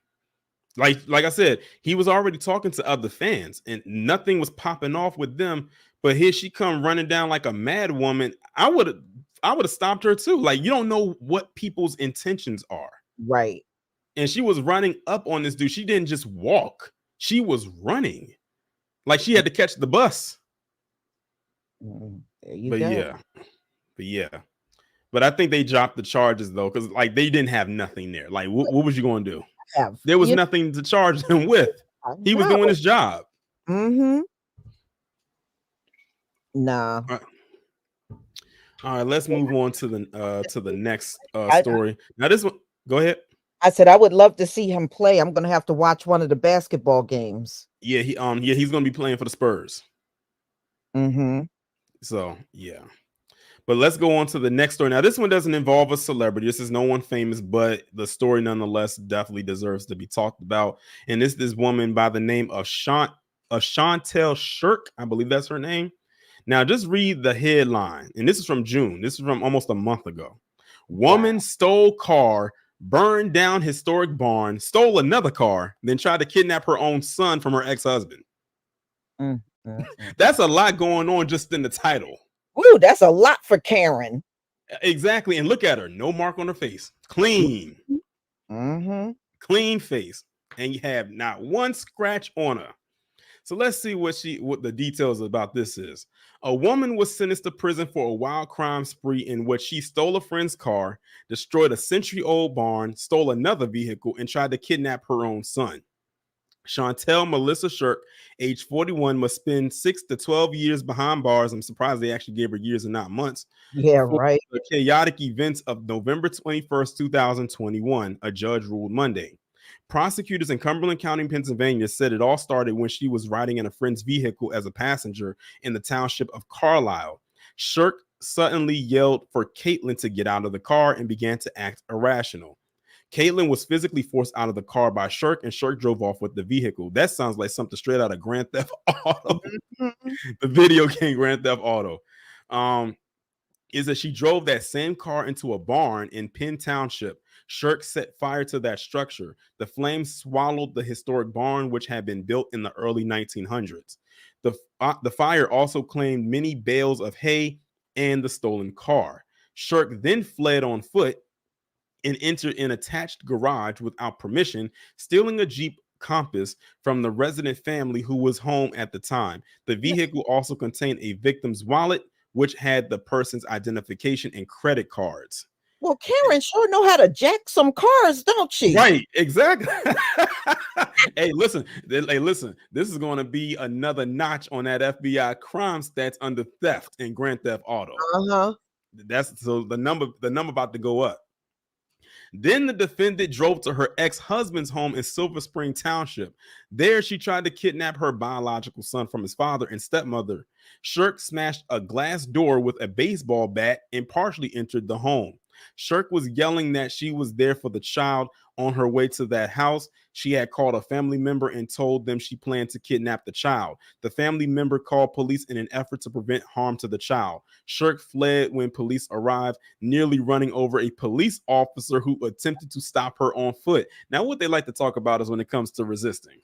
Like I said, he was already talking to other fans and nothing was popping off with them. But here she come running down like a mad woman. I would have stopped her too. Like, you don't know what people's intentions are. Right. And she was running up on this dude. She didn't just walk. She was running. Like she had to catch the bus. There you go. But I think they dropped the charges though, because like they didn't have nothing there. Like what was you going to do? There was nothing to charge him with. He was doing his job. Nah. All right, let's move on to the next story. Now this one, go ahead. I said I would love to see him play. I'm gonna have to watch one of the basketball games. Yeah, he's gonna be playing for the Spurs. So yeah. But let's go on to the next story. Now, this one doesn't involve a celebrity. This is no one famous, but the story nonetheless definitely deserves to be talked about. And this woman by the name of Chantel Shirk. I believe that's her name. Now, just read the headline. And this is from June. This is from almost a month ago. Woman stole car, burned down historic barn, stole another car, then tried to kidnap her own son from her ex-husband. That's a lot going on just in the title. Ooh, that's a lot for Karen. Exactly. And look at her. No mark on her face. Clean. Clean face. And you have not one scratch on her. So let's see what the details about this is. A woman was sentenced to prison for a wild crime spree in which she stole a friend's car, destroyed a century-old barn, stole another vehicle, and tried to kidnap her own son. Chantel Melissa Shirk, age 41, must spend 6 to 12 years behind bars. I'm surprised they actually gave her years and not months. Yeah, right. The chaotic events of November 21st, 2021, a judge ruled Monday. Prosecutors in Cumberland County, Pennsylvania said it all started when she was riding in a friend's vehicle as a passenger in the township of Carlisle. Shirk suddenly yelled for Caitlin to get out of the car and began to act irrational. Caitlin was physically forced out of the car by Shirk, and Shirk drove off with the vehicle. That sounds like something straight out of Grand Theft Auto. The video game Grand Theft Auto. Is that she drove that same car into a barn in Penn Township. Shirk set fire to that structure. The flames swallowed the historic barn, which had been built in the early 1900s. The fire also claimed many bales of hay and the stolen car. Shirk then fled on foot and entered an attached garage without permission, stealing a Jeep Compass from the resident family who was home at the time. The vehicle also contained a victim's wallet, which had the person's identification and credit cards. Well, Karen sure know how to jack some cars, don't she? Right, exactly. Hey, listen. This is going to be another notch on that FBI crime stats under theft in Grand Theft Auto. That's so the number about to go up. Then the defendant drove to her ex-husband's home in Silver Spring Township. There, she tried to kidnap her biological son from his father and stepmother. Shirk smashed a glass door with a baseball bat and partially entered the home. Shirk was yelling that she was there for the child On her way to that house, she had called a family member and told them she planned to kidnap the child. The family member called police in an effort to prevent harm to the child. Shirk fled when police arrived, nearly running over a police officer who attempted to stop her on foot. Now, what they like to talk about is when it comes to resisting.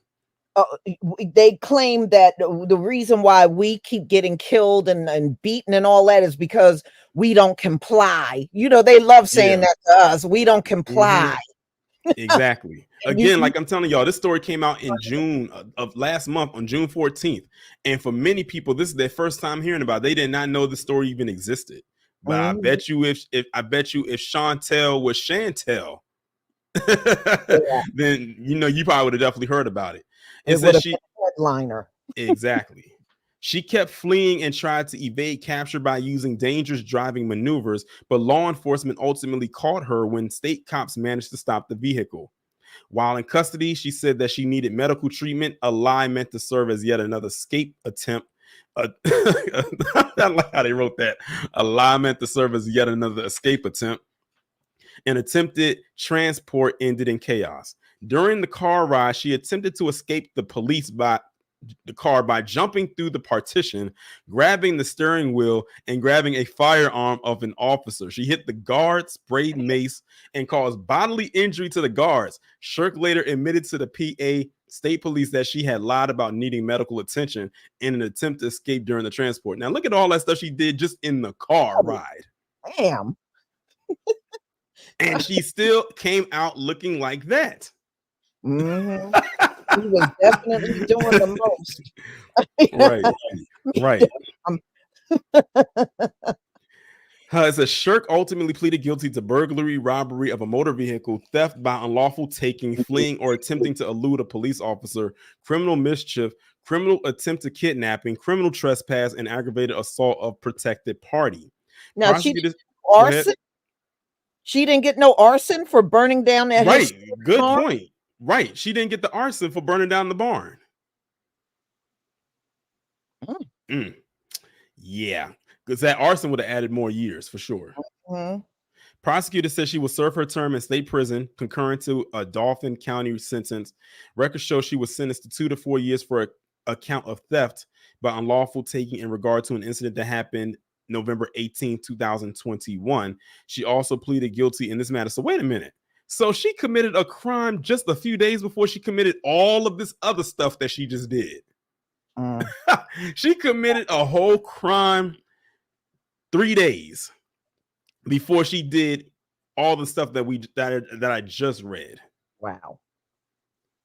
They claim that the reason why we keep getting killed and beaten and all that is because we don't comply. You know, they love saying that to us. We don't comply. Exactly. Again, like I'm telling y'all, this story came out in June of last month, on June 14th. And for many people, this is their first time hearing about it. They did not know the story even existed. But I bet you if Chantel was Chantel, then you probably would have definitely heard about it. It would have been a headliner. Exactly. She kept fleeing and tried to evade capture by using dangerous driving maneuvers, but law enforcement ultimately caught her when state cops managed to stop the vehicle. While in custody, she said that she needed medical treatment, a lie meant to serve as yet another escape attempt. I like how they wrote that. A lie meant to serve as yet another escape attempt. An attempted transport ended in chaos. During the car ride, she attempted to escape the police by jumping through the partition, grabbing the steering wheel, and grabbing a firearm of an officer. She hit the guard, sprayed mace, and caused bodily injury to the guards. Shirk later admitted to the PA State Police that she had lied about needing medical attention in an attempt to escape during the transport. Now look at all that stuff she did just in the car ride. Damn. And she still came out looking like that. Mm-hmm. He was definitely doing the most. Right. It says Shirk ultimately pleaded guilty to burglary, robbery of a motor vehicle, theft by unlawful taking, fleeing or attempting to elude a police officer, criminal mischief, criminal attempt to kidnapping, criminal trespass, and aggravated assault of protected party. Now, arson? She didn't get no arson for burning down that. Right. Good point. Right. She didn't get the arson for burning down the barn. Yeah. Because that arson would have added more years for sure. Prosecutor said she will serve her term in state prison, concurrent to a Dauphin County sentence. Records show she was sentenced to 2 to 4 years for a count of theft by unlawful taking in regard to an incident that happened November 18, 2021. She also pleaded guilty in this matter. So wait a minute. So she committed a crime just a few days before she committed all of this other stuff that she just did. She committed a whole crime 3 days before she did all the stuff that I just read. Wow.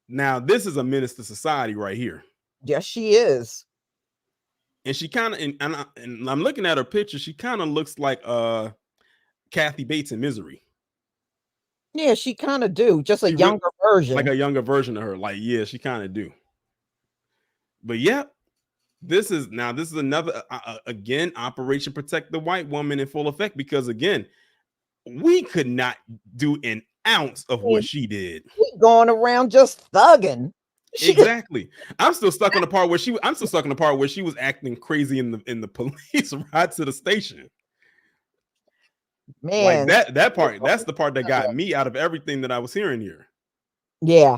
Now, this is a menace to society right here. Yes, she is. And she kind of, and I'm looking at her picture, she kind of looks like Kathy Bates in Misery. Yeah, she kind of do. Just a younger version. Like a younger version of her. Like, yeah, she kind of do. But yeah, this is another, again, Operation Protect the White Woman in full effect. Because again, we could not do an ounce of what she did. She going around just thugging. Exactly. I'm still stuck on the part where she was acting crazy in the police ride to the station. Man, like that part, that's the part that got me out of everything that I was hearing here. Yeah.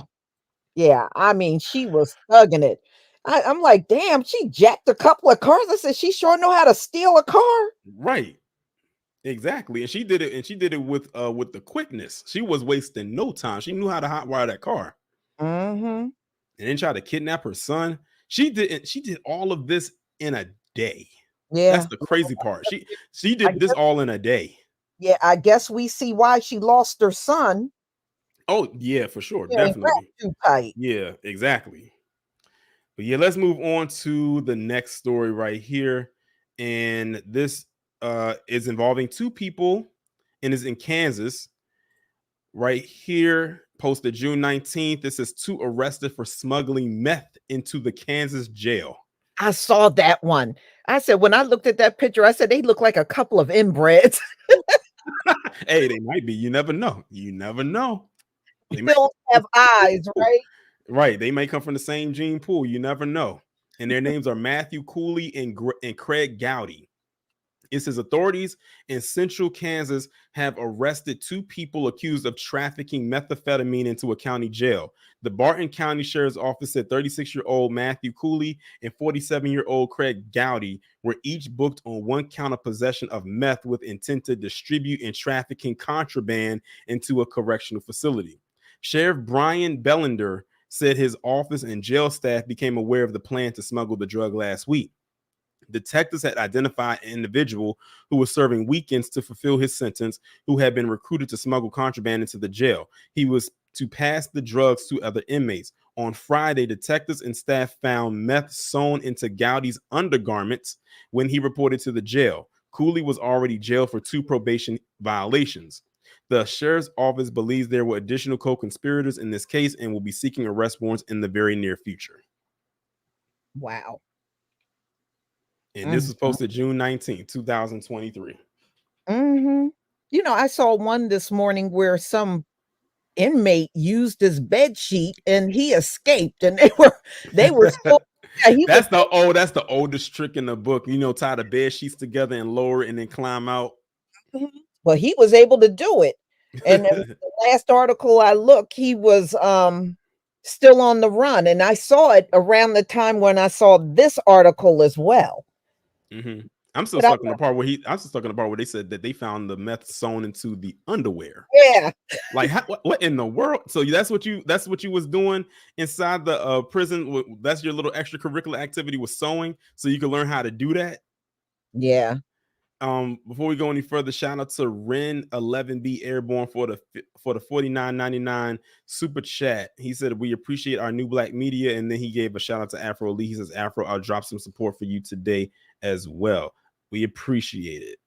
I mean, she was thugging it. I'm like, damn, she jacked a couple of cars. I said, she sure know how to steal a car. Right. Exactly. And she did it with the quickness. She was wasting no time. She knew how to hotwire that car. And then try to kidnap her son. She did all of this in a day. Yeah. That's the crazy part. She did this all in a day. Yeah, I guess we see why she lost her son. Oh, yeah, for sure. Yeah, definitely. too tight. Yeah, exactly. But yeah, let's move on to the next story right here. And this is involving two people and is in Kansas. Right here, posted June 19th. This is 2 arrested for smuggling meth into the Kansas jail. I saw that one. I said, when I looked at that picture, I said, they look like a couple of inbreds. Hey, they might be. You never know. They don't have eyes, right? Right. They may come from the same gene pool. You never know. And their names are Matthew Cooley and Craig Gowdy. It says authorities in central Kansas have arrested 2 people accused of trafficking methamphetamine into a county jail. The Barton County Sheriff's Office said 36-year-old Matthew Cooley and 47-year-old Craig Gowdy were each booked on 1 count of possession of meth with intent to distribute and trafficking contraband into a correctional facility. Sheriff Brian Bellender said his office and jail staff became aware of the plan to smuggle the drug last week. Detectives had identified an individual who was serving weekends to fulfill his sentence, who had been recruited to smuggle contraband into the jail. He was to pass the drugs to other inmates. On Friday, detectives and staff found meth sewn into Gowdy's undergarments when he reported to the jail. Cooley was already jailed for 2 probation violations. The sheriff's office believes there were additional co-conspirators in this case and will be seeking arrest warrants in the very near future. Wow. And this was posted June 19th, 2023. You know, I saw one this morning where some inmate used his bed sheet and he escaped, and they were still, that's the oldest trick in the book. You know, tie the bed sheets together and lower and then climb out. Well, he was able to do it. And the last article I looked, he was still on the run, and I saw it around the time when I saw this article as well. I'm still stuck on the part where they said that they found the meth sewn into the underwear. Yeah, like what in the world? So that's what you was doing inside the prison. That's your little extracurricular activity was sewing, so you could learn how to do that. Yeah. Before we go any further, shout out to Ren 11B Airborne for the $49.99 super chat. He said we appreciate our new black media, and then he gave a shout out to Afro Lee. He says, Afro, I'll drop some support for you today as well. We appreciate it.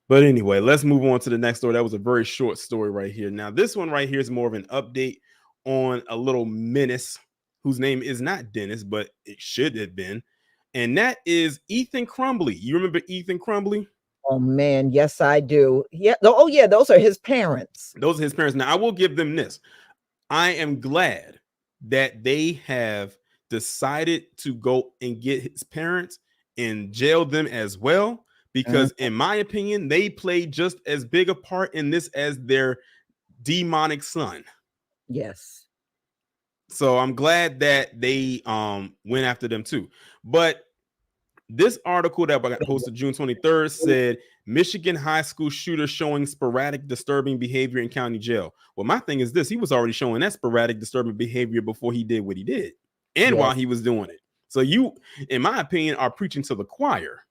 But anyway, let's move on to the next story. That was a very short story right here. Now, this one right here is more of an update on a little menace whose name is not Dennis, but it should have been. And that is Ethan Crumbley. You remember Ethan Crumbley? Oh, man. Yes, I do. Yeah. Oh, yeah. Those are his parents. Those are his parents. Now, I will give them this. I am glad that they have decided to go and get his parents and jail them as well, because in my opinion, they played just as big a part in this as their demonic son. Yes. So I'm glad that they went after them too. But this article that got posted June 23rd said Michigan high school shooter showing sporadic disturbing behavior in county jail. Well, my thing is this: he was already showing that sporadic disturbing behavior before he did what he did, and while he was doing it. So you, in my opinion, are preaching to the choir.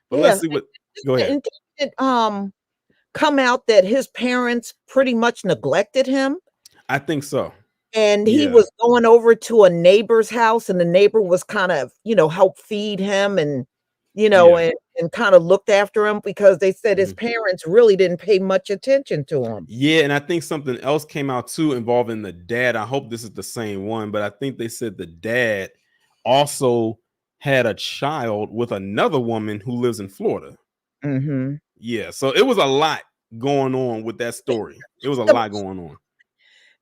But let's see what. Go ahead. Did it come out that his parents pretty much neglected him? I think so. And he was going over to a neighbor's house, and the neighbor was kind of, help feed him and, and kind of looked after him, because they said his parents really didn't pay much attention to him. Yeah. And I think something else came out too involving the dad. I hope this is the same one, but I think they said the dad also had a child with another woman who lives in Florida. Yeah. So it was a lot going on with that story. It was a lot going on.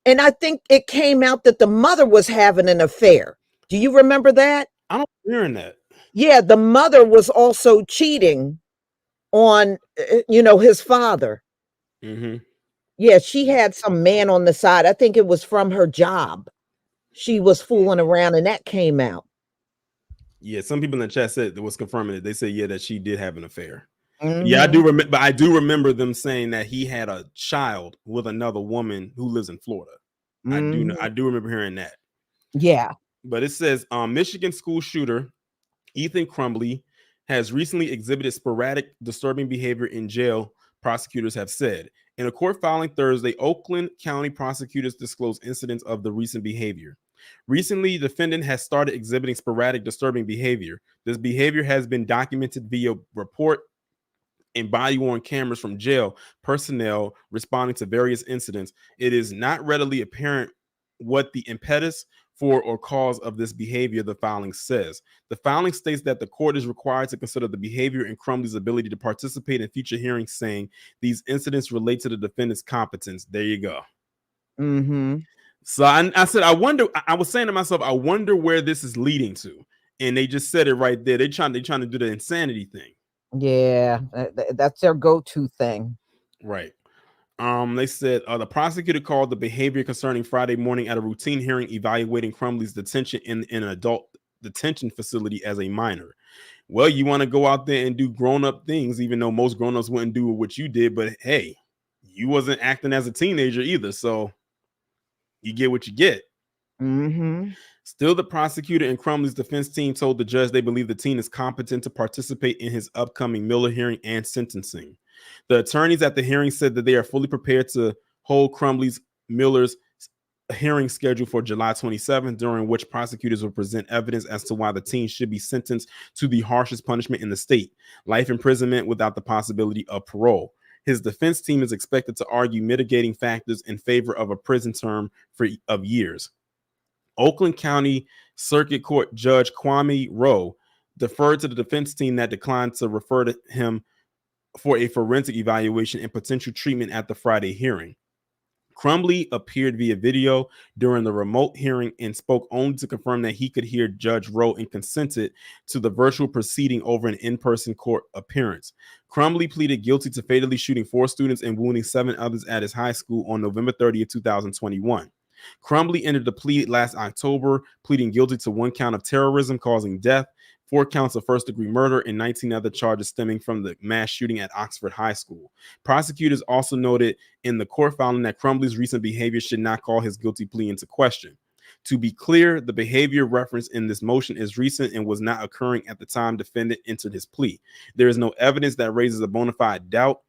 And I think it came out that the mother was having an affair. Do you remember that? I don't remember that. Yeah, the mother was also cheating on, his father. Yeah, she had some man on the side. I think it was from her job. She was fooling around, and that came out. Yeah, some people in the chat said that was confirming it. They said, yeah, that she did have an affair. Yeah, I do remember. But I do remember them saying that he had a child with another woman who lives in Florida. I do remember hearing that. Yeah, but it says Michigan school shooter Ethan Crumbley has recently exhibited sporadic disturbing behavior in jail. Prosecutors have said in a court filing Thursday, Oakland County prosecutors disclosed incidents of the recent behavior. Recently, the defendant has started exhibiting sporadic disturbing behavior. This behavior has been documented via report and body-worn cameras from jail personnel responding to various incidents. It is not readily apparent what the impetus for or cause of this behavior, the filing says. The filing states that the court is required to consider the behavior and Crumbley's ability to participate in future hearings, saying these incidents relate to the defendant's competence. There you go. So I said, I was saying to myself, I wonder where this is leading to. And they just said it right there. They're trying to do the insanity thing. Yeah, that's their go-to thing. Right. They said the prosecutor called the behavior concerning Friday morning at a routine hearing evaluating Crumbley's detention in an adult detention facility as a minor. Well, you want to go out there and do grown-up things, even though most grown-ups wouldn't do what you did, but hey, you wasn't acting as a teenager either, so you get what you get. Mm-hmm. Still, the prosecutor and Crumbley's defense team told the judge they believe the teen is competent to participate in his upcoming Miller hearing and sentencing. The attorneys at the hearing said that they are fully prepared to hold Miller's hearing scheduled for July 27th, during which prosecutors will present evidence as to why the teen should be sentenced to the harshest punishment in the state, life imprisonment without the possibility of parole. His defense team is expected to argue mitigating factors in favor of a prison term of years. Oakland County Circuit Court Judge Kwame Rowe deferred to the defense team that declined to refer to him for a forensic evaluation and potential treatment at the Friday hearing. Crumbley appeared via video during the remote hearing and spoke only to confirm that he could hear Judge Rowe and consented to the virtual proceeding over an in-person court appearance. Crumbley pleaded guilty to fatally shooting 4 students and wounding 7 others at his high school on November 30th, 2021. Crumbley entered the plea last October, pleading guilty to 1 count of terrorism causing death, 4 counts of first-degree murder, and 19 other charges stemming from the mass shooting at Oxford High School. Prosecutors also noted in the court filing that Crumbley's recent behavior should not call his guilty plea into question. To be clear, the behavior referenced in this motion is recent and was not occurring at the time defendant entered his plea. There is no evidence that raises a bona fide doubt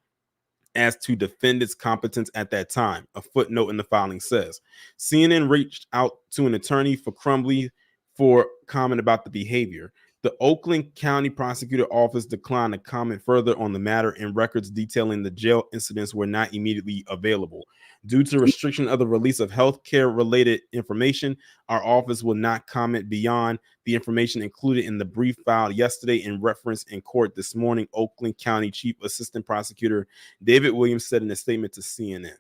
as to defendant's competence at that time, a footnote in the filing says. CNN reached out to an attorney for Crumbley for comment about the behavior. The Oakland County Prosecutor Office declined to comment further on the matter, and records detailing the jail incidents were not immediately available. Due to restriction of the release of healthcare-related information, our office will not comment beyond the information included in the brief filed yesterday and referenced in court this morning, Oakland County Chief Assistant Prosecutor David Williams said in a statement to CNN.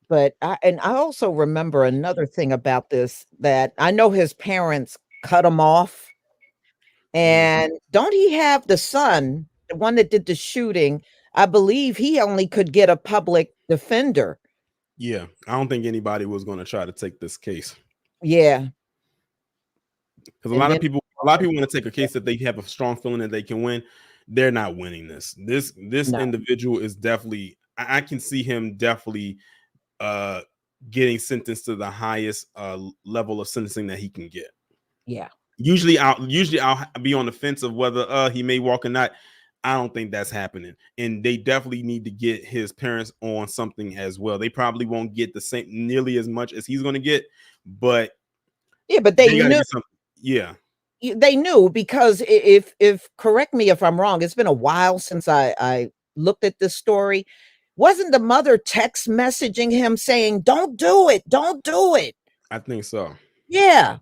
But I also remember another thing about this, that I know his parents cut him off. And don't he have the son, the one that did the shooting? I believe he only could get a public defender. Yeah, I don't think anybody was going to try to take this case. Yeah. Because a lot of people want to take a case that they have a strong feeling that they can win. They're not winning this. This individual is definitely, I can see him definitely getting sentenced to the highest level of sentencing that he can get. Yeah. Usually I'll be on the fence of whether he may walk or not. I don't think that's happening. And they definitely need to get his parents on something as well. They probably won't get the same nearly as much as he's going to get, but yeah, but they knew. Yeah. They knew, because if correct me if I'm wrong, it's been a while since I looked at this story. Wasn't the mother text messaging him saying, don't do it, don't do it? I think so. Yeah.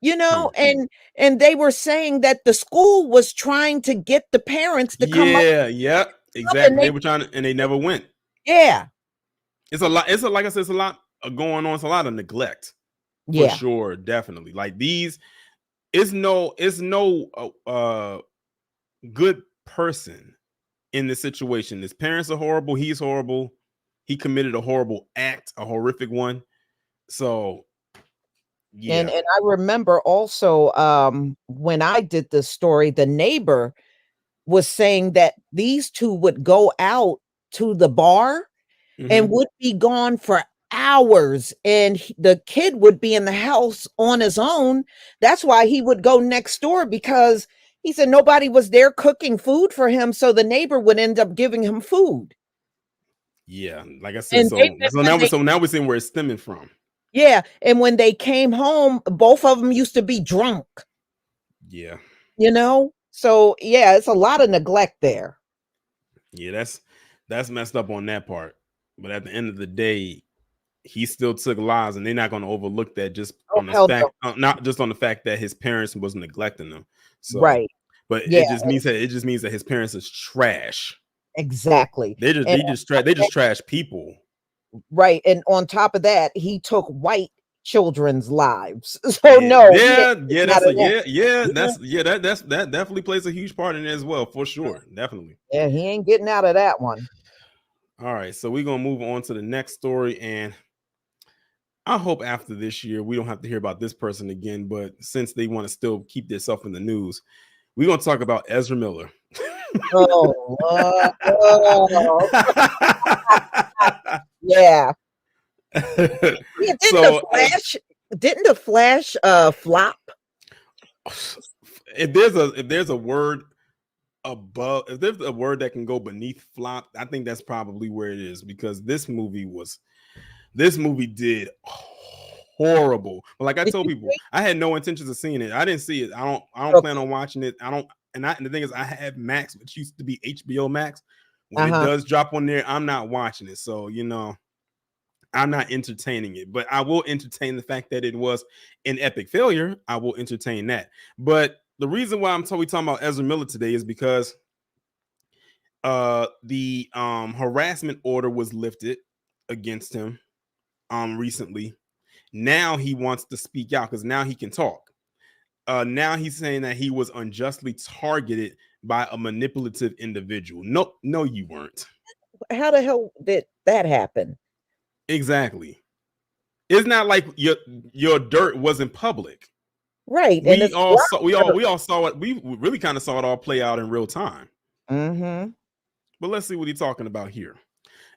You know, and they were saying that the school was trying to get the parents to come up. Yeah, exactly. They were trying to, and they never went. Yeah. It's a lot. Like I said, it's a lot going on. It's a lot of neglect. For sure, definitely. Like these, it's no good person in this situation. His parents are horrible. He's horrible. He committed a horrible act, a horrific one. So yeah. And I remember also when I did this story, the neighbor was saying that these two would go out to the bar and would be gone for hours, and the kid would be in the house on his own. That's why he would go next door, because he said nobody was there cooking food for him, so the neighbor would end up giving him food. Yeah, like I said, now we're seeing where it's stemming from. Yeah, and when they came home, both of them used to be drunk. Yeah. You know? So, yeah, it's a lot of neglect there. Yeah, that's messed up on that part. But at the end of the day, he still took lives, and they're not going to overlook that just on the fact, not just on the fact that his parents was neglecting them. So, right. But it just means that his parents is trash. Exactly. They just trash people. Right. And on top of that, he took white children's lives. So no, that definitely plays a huge part in it as well, for sure. Definitely. Yeah, he ain't getting out of that one. All right, so we're gonna move on to the next story, and I hope after this year we don't have to hear about this person again. But since they want to still keep themselves in the news, we're gonna talk about Ezra Miller. Oh, yeah. Didn't the Flash flop? If there's a word above, if there's a word that can go beneath flop, I think that's probably where it is, because this movie did horrible. But like I told people, I had no intentions of seeing it. I didn't see it. I don't plan on watching it. And the thing is, I have Max, which used to be HBO Max. When it does drop on there, I'm not watching it. So, I'm not entertaining it, but I will entertain the fact that it was an epic failure. I will entertain that. But the reason why we talking about Ezra Miller today is because the harassment order was lifted against him recently. Now he wants to speak out because now he can talk. Now he's saying that he was unjustly targeted by a manipulative individual. No, you weren't. How the hell did that happen? Exactly. It's not like your dirt wasn't public. Right. We all saw it. We really kind of saw it all play out in real time. Mm-hmm. But let's see what he's talking about here.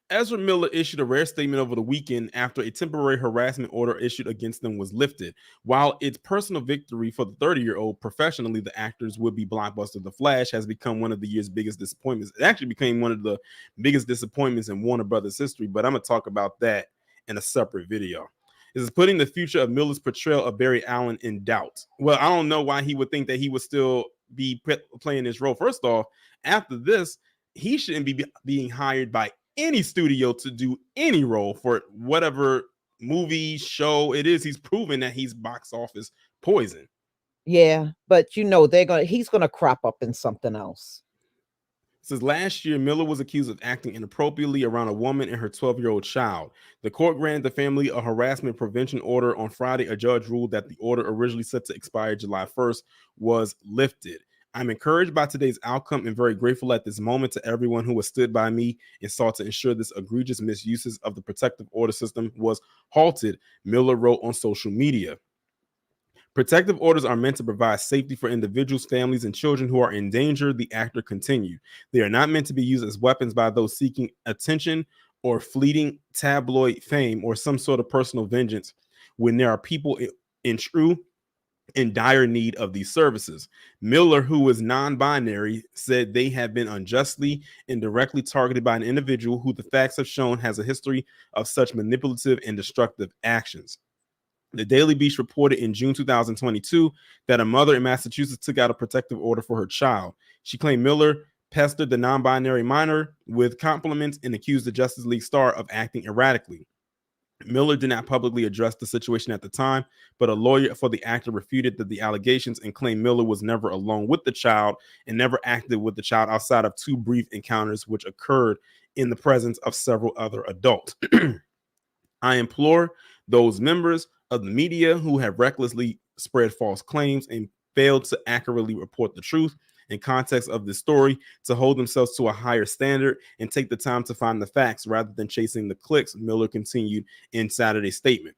Ezra Miller issued a rare statement over the weekend after a temporary harassment order issued against them was lifted. While it's personal victory for the 30-year-old, professionally, the actor's would-be blockbuster The Flash has become one of the year's biggest disappointments. It actually became one of the biggest disappointments in Warner Brothers history, but I'm going to talk about that in a separate video. This is putting the future of Miller's portrayal of Barry Allen in doubt. Well, I don't know why he would think that he would still be playing this role. First off, after this, he shouldn't be being hired by any studio to do any role for whatever movie, show it is. He's proven that he's box office poison. Yeah, but he's gonna crop up in something else. Since last year, Miller was accused of acting inappropriately around a woman and her 12-year-old child. The court granted the family a harassment prevention order on Friday. A judge ruled that the order, originally set to expire July 1st, was lifted. I'm encouraged by today's outcome and very grateful at this moment to everyone who has stood by me and sought to ensure this egregious misuses of the protective order system was halted, Miller wrote on social media. Protective orders are meant to provide safety for individuals, families, and children who are in danger, the actor continued. They are not meant to be used as weapons by those seeking attention or fleeting tabloid fame or some sort of personal vengeance when there are people in dire need of these services. Miller, who is non-binary, said they have been unjustly and directly targeted by an individual who the facts have shown has a history of such manipulative and destructive actions. The Daily Beast reported in June 2022 that a mother in Massachusetts took out a protective order for her child. She claimed Miller pestered the non-binary minor with compliments and accused the Justice League star of acting erratically. Miller did not publicly address the situation at the time, but a lawyer for the actor refuted the allegations and claimed Miller was never alone with the child and never acted with the child outside of two brief encounters which occurred in the presence of several other adults. I implore those members of the media who have recklessly spread false claims and failed to accurately report the truth and context of the story to hold themselves to a higher standard and take the time to find the facts rather than chasing the clicks, Miller continued in Saturday's statement.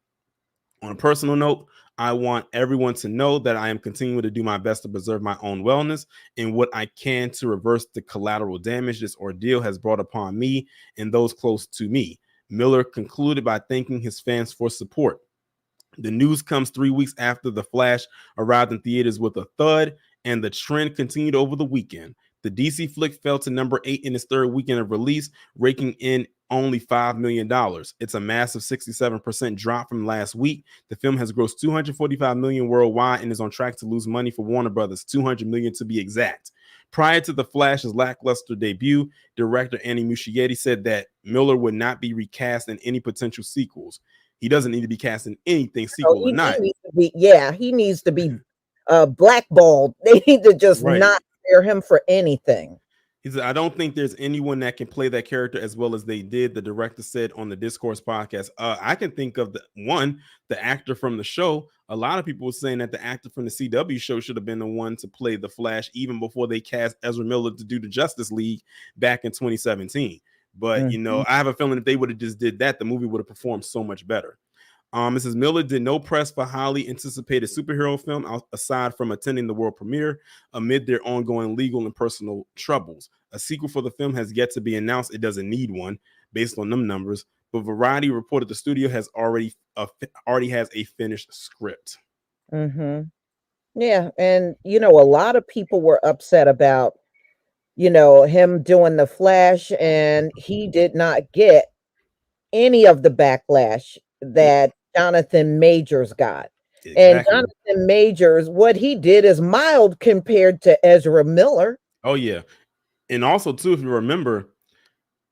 On a personal note, I want everyone to know that I am continuing to do my best to preserve my own wellness and what I can to reverse the collateral damage this ordeal has brought upon me and those close to me. Miller concluded by thanking his fans for support. The news comes 3 weeks after The Flash arrived in theaters with a thud, and the trend continued over the weekend. The DC flick fell to number 8 in its third weekend of release, raking in only $5 million. It's a massive 67% drop from last week. The film has grossed $245 million worldwide and is on track to lose money for Warner Brothers, $200 million to be exact. Prior to The Flash's lackluster debut, director Andy Muschietti said that Miller would not be recast in any potential sequels. He doesn't need to be cast in anything, sequel or not. He needs to be blackballed. They need to just not hire him for anything. He said, I don't think there's anyone that can play that character as well as they did. The director said on the Discourse podcast. I can think of the actor from the show. A lot of people were saying that the actor from the CW show should have been the one to play the Flash even before they cast Ezra Miller to do the Justice League back in 2017. But, you know, I have a feeling if they would have just did that, the movie would have performed so much better. Mrs. Miller did no press for highly anticipated superhero film aside from attending the world premiere amid their ongoing legal and personal troubles. A sequel for the film has yet to be announced. It doesn't need one based on them numbers, but Variety reported the studio has already has a finished script. Yeah, and you know, a lot of people were upset about, you know, him doing the Flash, and he did not get any of the backlash that Jonathan Majors got. Exactly. And Jonathan Majors, what he did is mild compared to Ezra Miller. Oh yeah. And also too, if you remember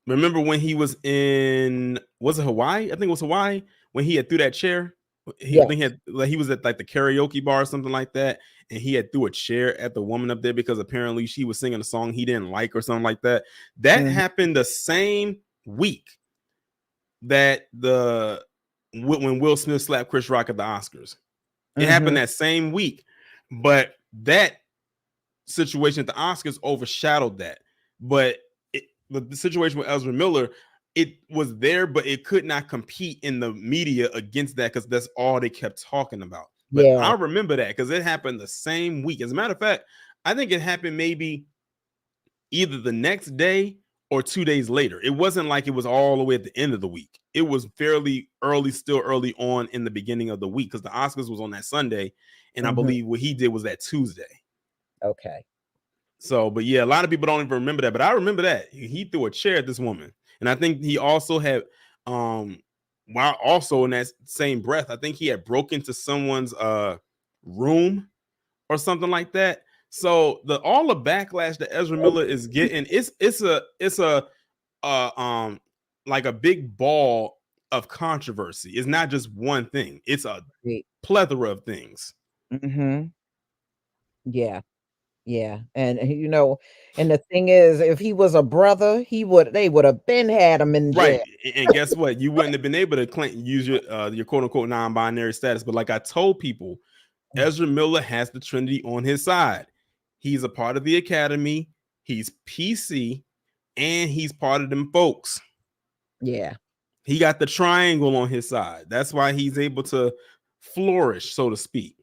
when he was in, was it Hawaii? I think it was Hawaii when he had threw that chair. I think he was at like the karaoke bar or something like that, and he had threw a chair at the woman up there because apparently she was singing a song he didn't like or something like that. That happened the same week that when Will Smith slapped Chris Rock at the Oscars. It happened that same week, but that situation at the Oscars overshadowed that. But the situation with Ezra Miller, it was there, but it could not compete in the media against that because that's all they kept talking about. But I remember that because it happened the same week. As a matter of fact, I think it happened maybe either the next day or 2 days later. It wasn't like it was all the way at the end of the week. It was fairly early, still early on in the beginning of the week because the Oscars was on that Sunday, and I believe what he did was that Tuesday. Okay. So, but yeah, a lot of people don't even remember that, but I remember that he threw a chair at this woman, and I think he also had, while also in that same breath, I think he had broke into someone's room or something like that. So all the backlash that Ezra Miller is getting, it's a like a big ball of controversy. It's not just one thing; it's a plethora of things. Yeah, and you know, and the thing is, if he was a brother, they would have been had him in jail. Right, and guess what? You wouldn't have been able to use your quote unquote non-binary status. But like I told people, Ezra Miller has the Trinity on his side. He's a part of the Academy. He's PC, and he's part of them folks. Yeah, he got the triangle on his side. That's why he's able to flourish, so to speak.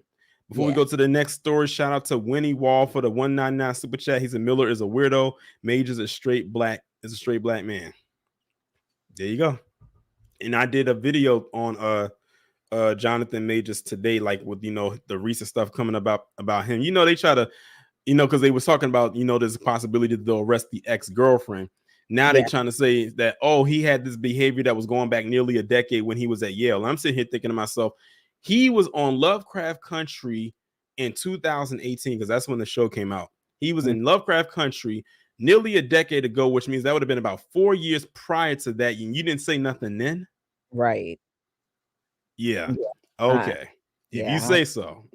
Before we go to the next story, shout out to Winnie Wall for the 199 super chat. He's a Miller is a weirdo. Majors is a straight black man. There you go. And I did a video on Jonathan Majors today, like with the recent stuff coming about him. They try to, because they was talking about, there's a possibility that they'll arrest the ex-girlfriend. Now they're trying to say that, he had this behavior that was going back nearly a decade when he was at Yale. And I'm sitting here thinking to myself, he was on Lovecraft Country in 2018 because that's when the show came out. He was in Lovecraft Country nearly a decade ago, which means that would have been about 4 years prior to that. And you didn't say nothing then? Right. Yeah. Okay. If you say so.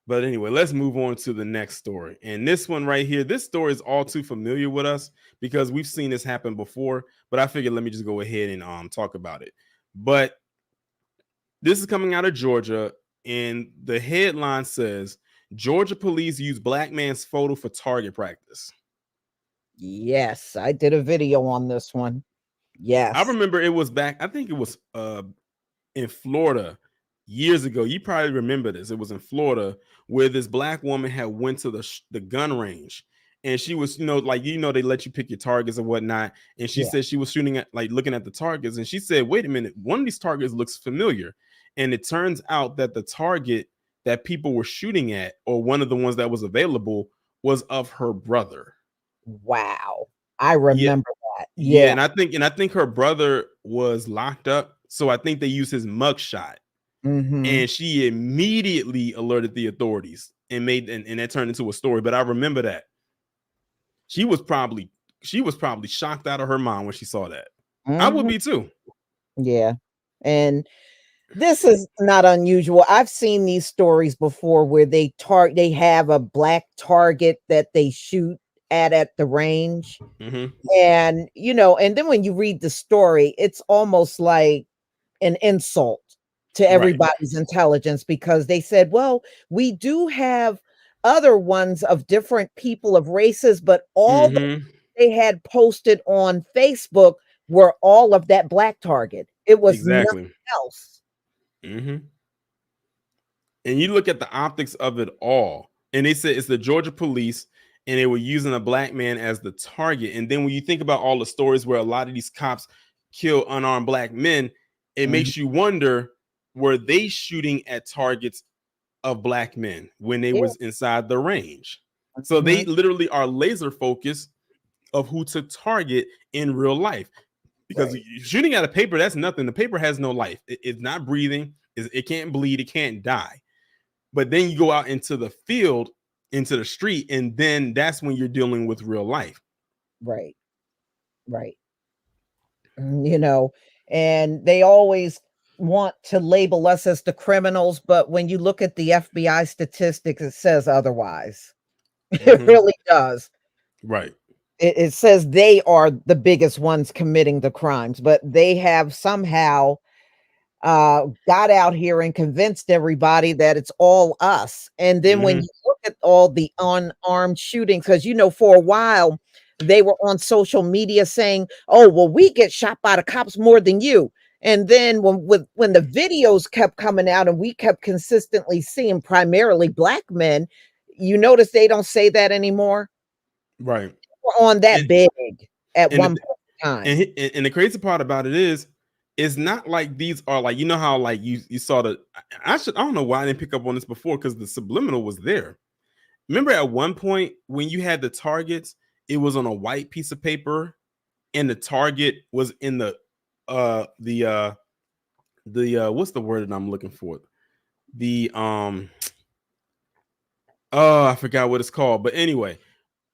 But anyway, let's move on to the next story. And this one right here, this story is all too familiar with us because we've seen this happen before. But I figured let me just go ahead and talk about it. But this is coming out of Georgia, and the headline says, Georgia police use black man's photo for target practice. Yes, I did a video on this one. Yes. I remember it was back, I think it was in Florida years ago. You probably remember this. It was in Florida where this black woman had went to the gun range. And she was, they let you pick your targets and whatnot. And she said she was shooting at, looking at the targets. And she said, wait a minute, one of these targets looks familiar. And it turns out that the target that people were shooting at, or one of the ones that was available, was of her brother. Wow. I remember that. Yeah. And I think her brother was locked up. So I think they used his mugshot. And she immediately alerted the authorities and that turned into a story. But I remember that. She was probably shocked out of her mind when she saw that. I would be too. Yeah. And This is not unusual. I've seen these stories before where they have a black target that they shoot at the range. Mm-hmm. And and then when you read the story, it's almost like an insult to Right. everybody's intelligence, because they said, well, we do have other ones of different people of races, but all Mm-hmm. they had posted on Facebook were all of that black target. It was nothing Exactly. else. Mm-hmm. And you look at the optics of it all, and they said it's the Georgia police, and they were using a black man as the target. And then when you think about all the stories where a lot of these cops kill unarmed black men, it Mhm. makes you wonder, were they shooting at targets of black men when they Yeah. was inside the range? So they Mhm. literally are laser focused of who to target in real life. Because Right. shooting at a paper, that's nothing. The paper has no life. It's not breathing. It can't bleed. It can't die. But then you go out into the field, into the street, and then that's when you're dealing with real life. Right. Right. And they always want to label us as the criminals, but when you look at the FBI statistics, it says otherwise. It Mhm. really does. Right. It says they are the biggest ones committing the crimes, but they have somehow got out here and convinced everybody that it's all us. And then when Mhm. you look at all the unarmed shootings, because for a while they were on social media saying, "Oh, well, we get shot by the cops more than you." And then when the videos kept coming out and we kept consistently seeing primarily black men, you notice they don't say that anymore. Right. We're on that And big at and one point in time. and the crazy part about it is, it's not like these are like, how like you saw the, I don't know why I didn't pick up on this before, because the subliminal was there. Remember at one point when you had the targets, it was on a white piece of paper, and the target was in the what's the word that I'm looking for? The oh, I forgot what it's called, but anyway,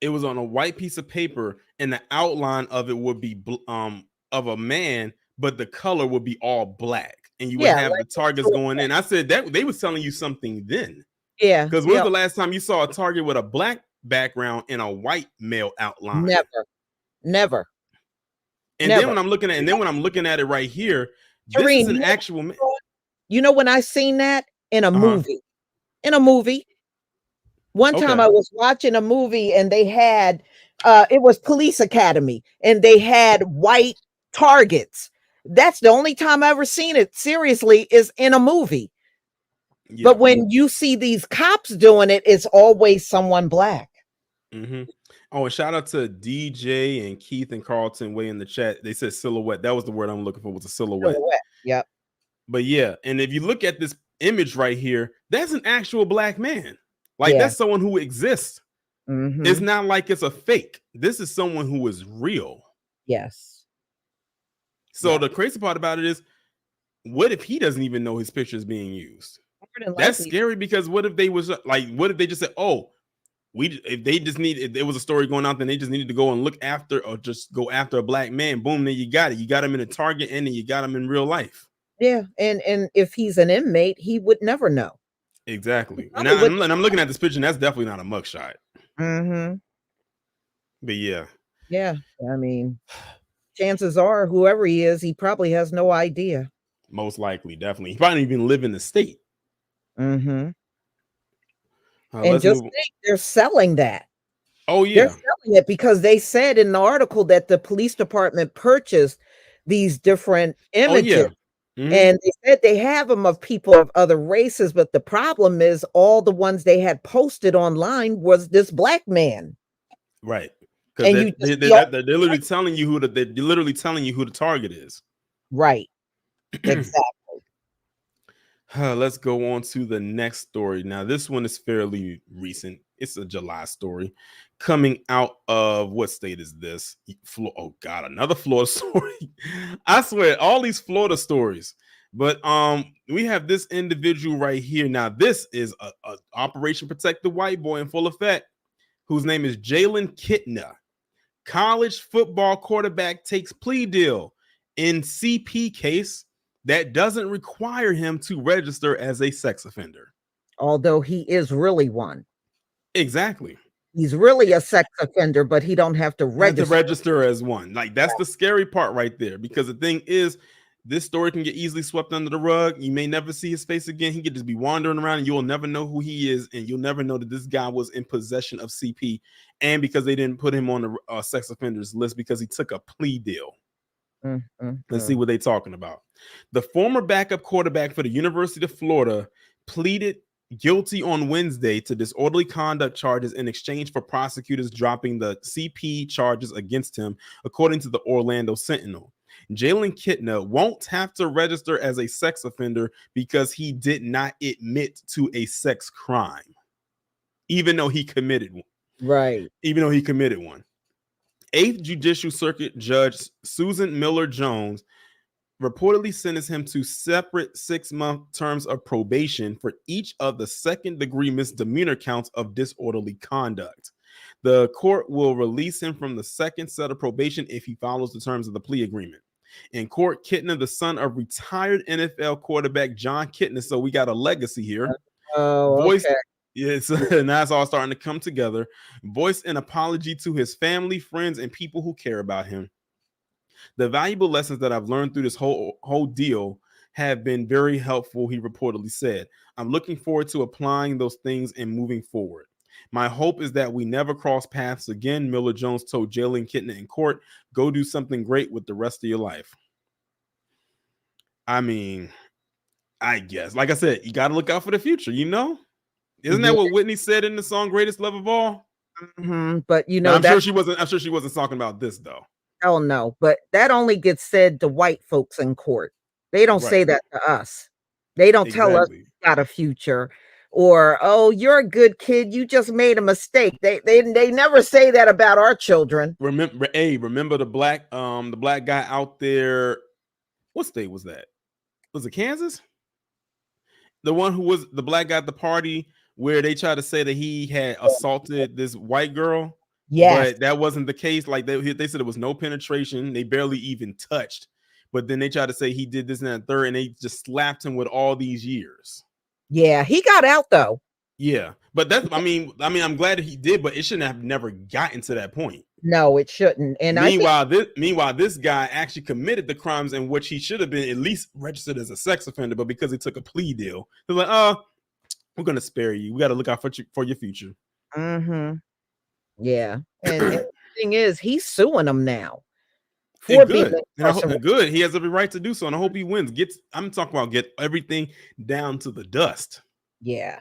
it was on a white piece of paper, and the outline of it would be of a man, but the color would be all black, and you would Yeah, have the like the targets silhouette. going in. I said that they was telling you something then, Yeah, because when was yeah, the last time you saw a target with a black background and a white male outline? never, never, And then never. when I'm looking at, it right here, this is Tareen, an actual man. when I seen that in a Uh-huh. movie, in a movie, one time Okay. I was watching a movie and they had, it was Police Academy and they had white targets. That's the only time I ever seen it seriously is in a movie. Yeah. But when you see these cops doing it, it's always someone black. Mm-hmm. Oh, and shout out to DJ and Keith and Carlton way in the chat. They said silhouette. That was the word I'm looking for, was a silhouette. Silhouette. Yep. But yeah, and if you look at this image right here, that's an actual black man. Like, Yeah. that's someone who exists. It's Mm-hmm. not like it's a fake. This is someone who is real. Yes. So Yeah. the crazy part about it is, what if he doesn't even know his picture is being used? More than That's likely. scary, because what if they was like, what if they just said, oh, if they just need, if there was a story going out, then they just needed to go and look after, or just go after a black man. Boom, then you got it. You got him in a target, and then you got him in real life. Yeah. And if he's an inmate, he would never know. Exactly. And Probably would. I'm looking at this picture, and that's definitely not a mugshot. Mm-hmm. But yeah, Yeah. I mean, chances are, whoever he is, he probably has no idea. most likely, definitely. He probably didn't even live in the state. Mm-hmm. And Let's just move on. think, they're selling that. Oh They're yeah. selling it because they said in the article that the police department purchased these different Oh images. yeah. Mhm. And they said they have them of people of other races, but the problem is all the ones they had posted online was this black man. Right. Because And you just see all they're literally telling you who they're literally telling you who the target is. right. Exactly. Let's go on to the next story. Now, this one is fairly recent. It's a July story coming out of, what state is this? Oh God, another Florida story. I swear, all these Florida stories. But we have this individual right here. Now, this is a Operation Protect the White Boy in full effect, whose name is Jalen Kittna. College football quarterback takes plea deal in CP case that doesn't require him to register as a sex offender. Although he is really one. Exactly. He's really a sex offender, but he don't have to register as one. Like, that's the scary part right there, because the thing is, this story can get easily swept under the rug. You may never see his face again. He could just be wandering around and you'll never know who he is, and you'll never know that this guy was in possession of CP, and because they didn't put him on the sex offenders list because he took a plea deal. Let's see what they're talking about. The former backup quarterback for the University of Florida pleaded guilty on Wednesday to disorderly conduct charges in exchange for prosecutors dropping the CP charges against him, according to the Orlando Sentinel. Jalen Kittna won't have to register as a sex offender because he did not admit to a sex crime, even though he committed one. Right. Even though he committed one. 8th Judicial Circuit Judge Susan Miller Jones reportedly sentenced him to separate 6-month terms of probation for each of the second-degree misdemeanor counts of disorderly conduct. The court will release him from the second set of probation if he follows the terms of the plea agreement. In court, Kittna, the son of retired NFL quarterback John Kittna, so we got a legacy here. Okay. Yes, and that's all starting to come together. Voiced an apology to his family, friends, and people who care about him. The valuable lessons that I've learned through this whole deal have been very helpful, he reportedly said. I'm looking forward to applying those things and moving forward. My hope is that we never cross paths again, Miller Jones told Jalen Kittna in court. Go do something great with the rest of your life. I mean, I guess, like I said, you got to look out for the future, you know? Isn't that what Whitney said in the song Greatest Love of All? But you know, I'm sure she wasn't talking about this though. Hell no, but that only gets said to white folks in court. They don't say that to us. They don't tell us you got a future, or oh, you're a good kid, you just made a mistake. They never say that about our children. Remember the black guy out there, what state was that? Was it Kansas? The one who was the black guy at the party where they tried to say that he had assaulted this white girl. Yes. But that wasn't the case. Like they said there was no penetration. They barely even touched. But then they tried to say he did this and that third, and they just slapped him with all these years. Yeah, he got out though. Yeah, but that's I mean, I'm glad that he did, but it shouldn't have never gotten to that point. No, it shouldn't. And meanwhile, this guy actually committed the crimes in which he should have been at least registered as a sex offender, but because he took a plea deal, they're like, oh, we're gonna spare you. We got to look out for your future. Yeah, and the thing is, he's suing them now. Good. He has every right to do so, and I hope he wins. I'm talking about get everything down to the dust. Yeah,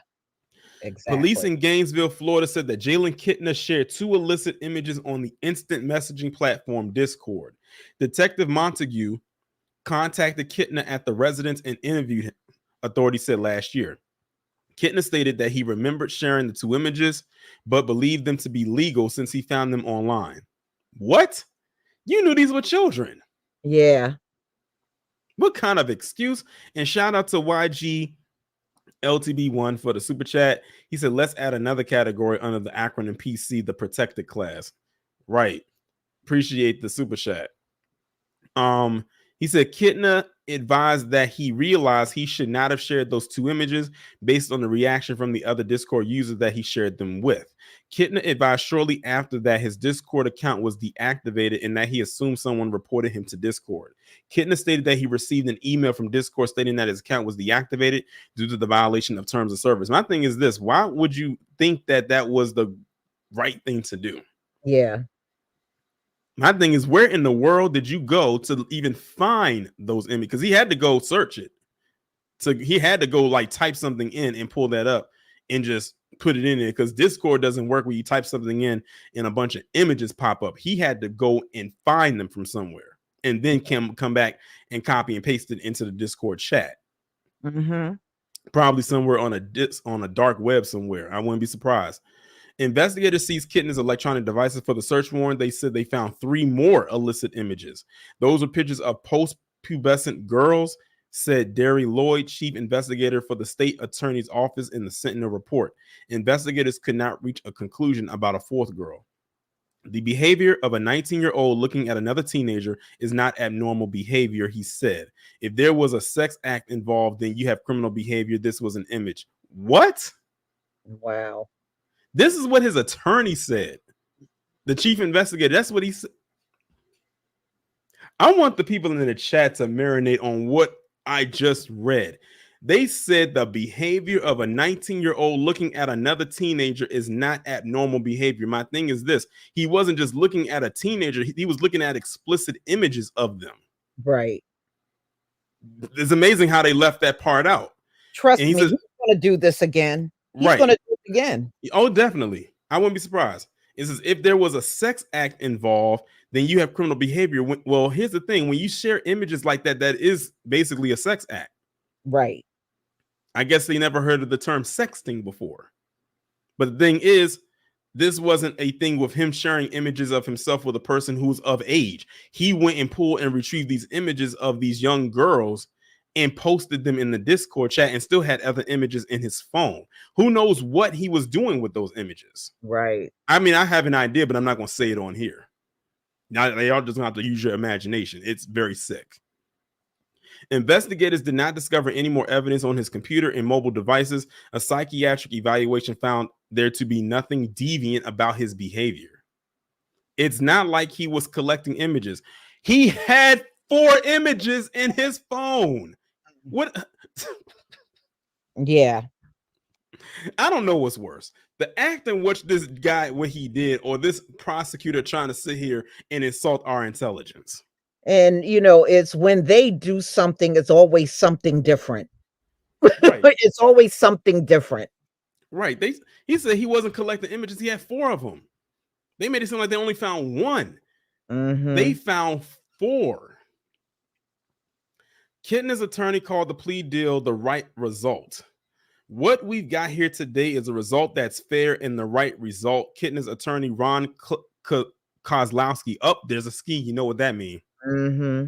exactly. Police in Gainesville, Florida, said that Jalen Kittna shared 2 illicit images on the instant messaging platform Discord. Detective Montague contacted Kittna at the residence and interviewed him, authorities said last year. Kittna stated that he remembered sharing the 2 images, but believed them to be legal since he found them online. What? You knew these were children? Yeah. What kind of excuse? And shout out to YG LTB1 for the super chat. He said, let's add another category under the acronym PC, the protected class. Right. Appreciate the super chat. He said Kittna advised that he realized he should not have shared those 2 images based on the reaction from the other Discord users that he shared them with. Kittna advised shortly after that his Discord account was deactivated and that he assumed someone reported him to Discord. Kittna stated that he received an email from Discord stating that his account was deactivated due to the violation of terms of service. My thing is this: why would you think that that was the right thing to do? Yeah. My thing is, where in the world did you go to even find those images? Because he had to go search it. So he had to go like type something in and pull that up and just put it in there, because Discord doesn't work where you type something in and a bunch of images pop up. He had to go and find them from somewhere and then come back and copy and paste it into the Discord chat. Probably somewhere on a dark web somewhere. I wouldn't be surprised. Investigators seized Kittna's electronic devices for the search warrant. They said they found 3 more illicit images. Those are pictures of post-pubescent girls, said Derry Lloyd, chief investigator for the state attorney's office in the Sentinel report. Investigators could not reach a conclusion about a 4th girl. The behavior of a 19-year-old looking at another teenager is not abnormal behavior, he said. If there was a sex act involved, then you have criminal behavior. This was an image. What? Wow. This is what his attorney said. The chief investigator. That's what he said. I want the people in the chat to marinate on what I just read. They said the behavior of a 19-year-old looking at another teenager is not abnormal behavior. My thing is this. He wasn't just looking at a teenager. He was looking at explicit images of them. Right. It's amazing how they left that part out. Trust me, he's going to do this again. He's going to do it again. Oh, definitely. I wouldn't be surprised. It says if there was a sex act involved, then you have criminal behavior. Well, here's the thing. When you share images like that, that is basically a sex act. Right. I guess they never heard of the term sexting before. But the thing is, this wasn't a thing with him sharing images of himself with a person who's of age. He went and pulled and retrieved these images of these young girls and posted them in the Discord chat and still had other images in his phone. Who knows what he was doing with those images? Right. I mean, I have an idea, but I'm not going to say it on here. Now, they all just going to have to use your imagination. It's very sick. Investigators did not discover any more evidence on his computer and mobile devices. A psychiatric evaluation found there to be nothing deviant about his behavior. It's not like he was collecting images. He had 4 images in his phone. What? Yeah. I don't know what's worse. The act in which this guy, what he did, or this prosecutor trying to sit here and insult our intelligence. And, you know, it's when they do something, it's always something different. Right. It's always something different. Right. He said he wasn't collecting images. He had 4 of them. They made it seem like they only found 1. Mm-hmm. They found 4. Kittna's attorney called the plea deal the right result. What we've got here today is a result that's fair and the right result. Kittna's attorney, Ron Kozlowski, there's a ski, you know what that means. Mm-hmm.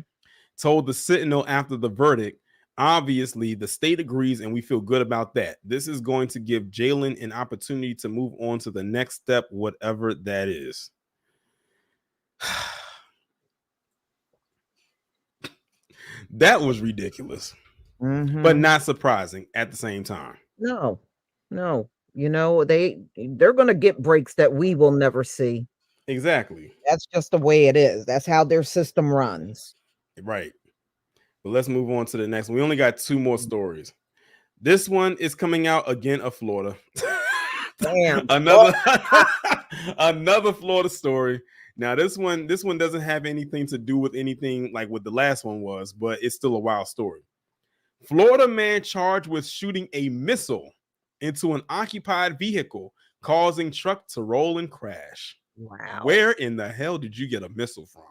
Told the Sentinel after the verdict, obviously the state agrees and we feel good about that. This is going to give Jalen an opportunity to move on to the next step, whatever that is. That was ridiculous, but not surprising at the same time. No. You know, they're going to get breaks that we will never see. Exactly. That's just the way it is. That's how their system runs. Right. But let's move on to the next one. We only got 2 more stories. This one is coming out again of Florida. Damn. Another Florida story. Now this one doesn't have anything to do with anything like what the last one was, but it's still a wild story. Florida man charged with shooting a missile into an occupied vehicle, causing truck to roll and crash. Wow. Where in the hell did you get a missile from?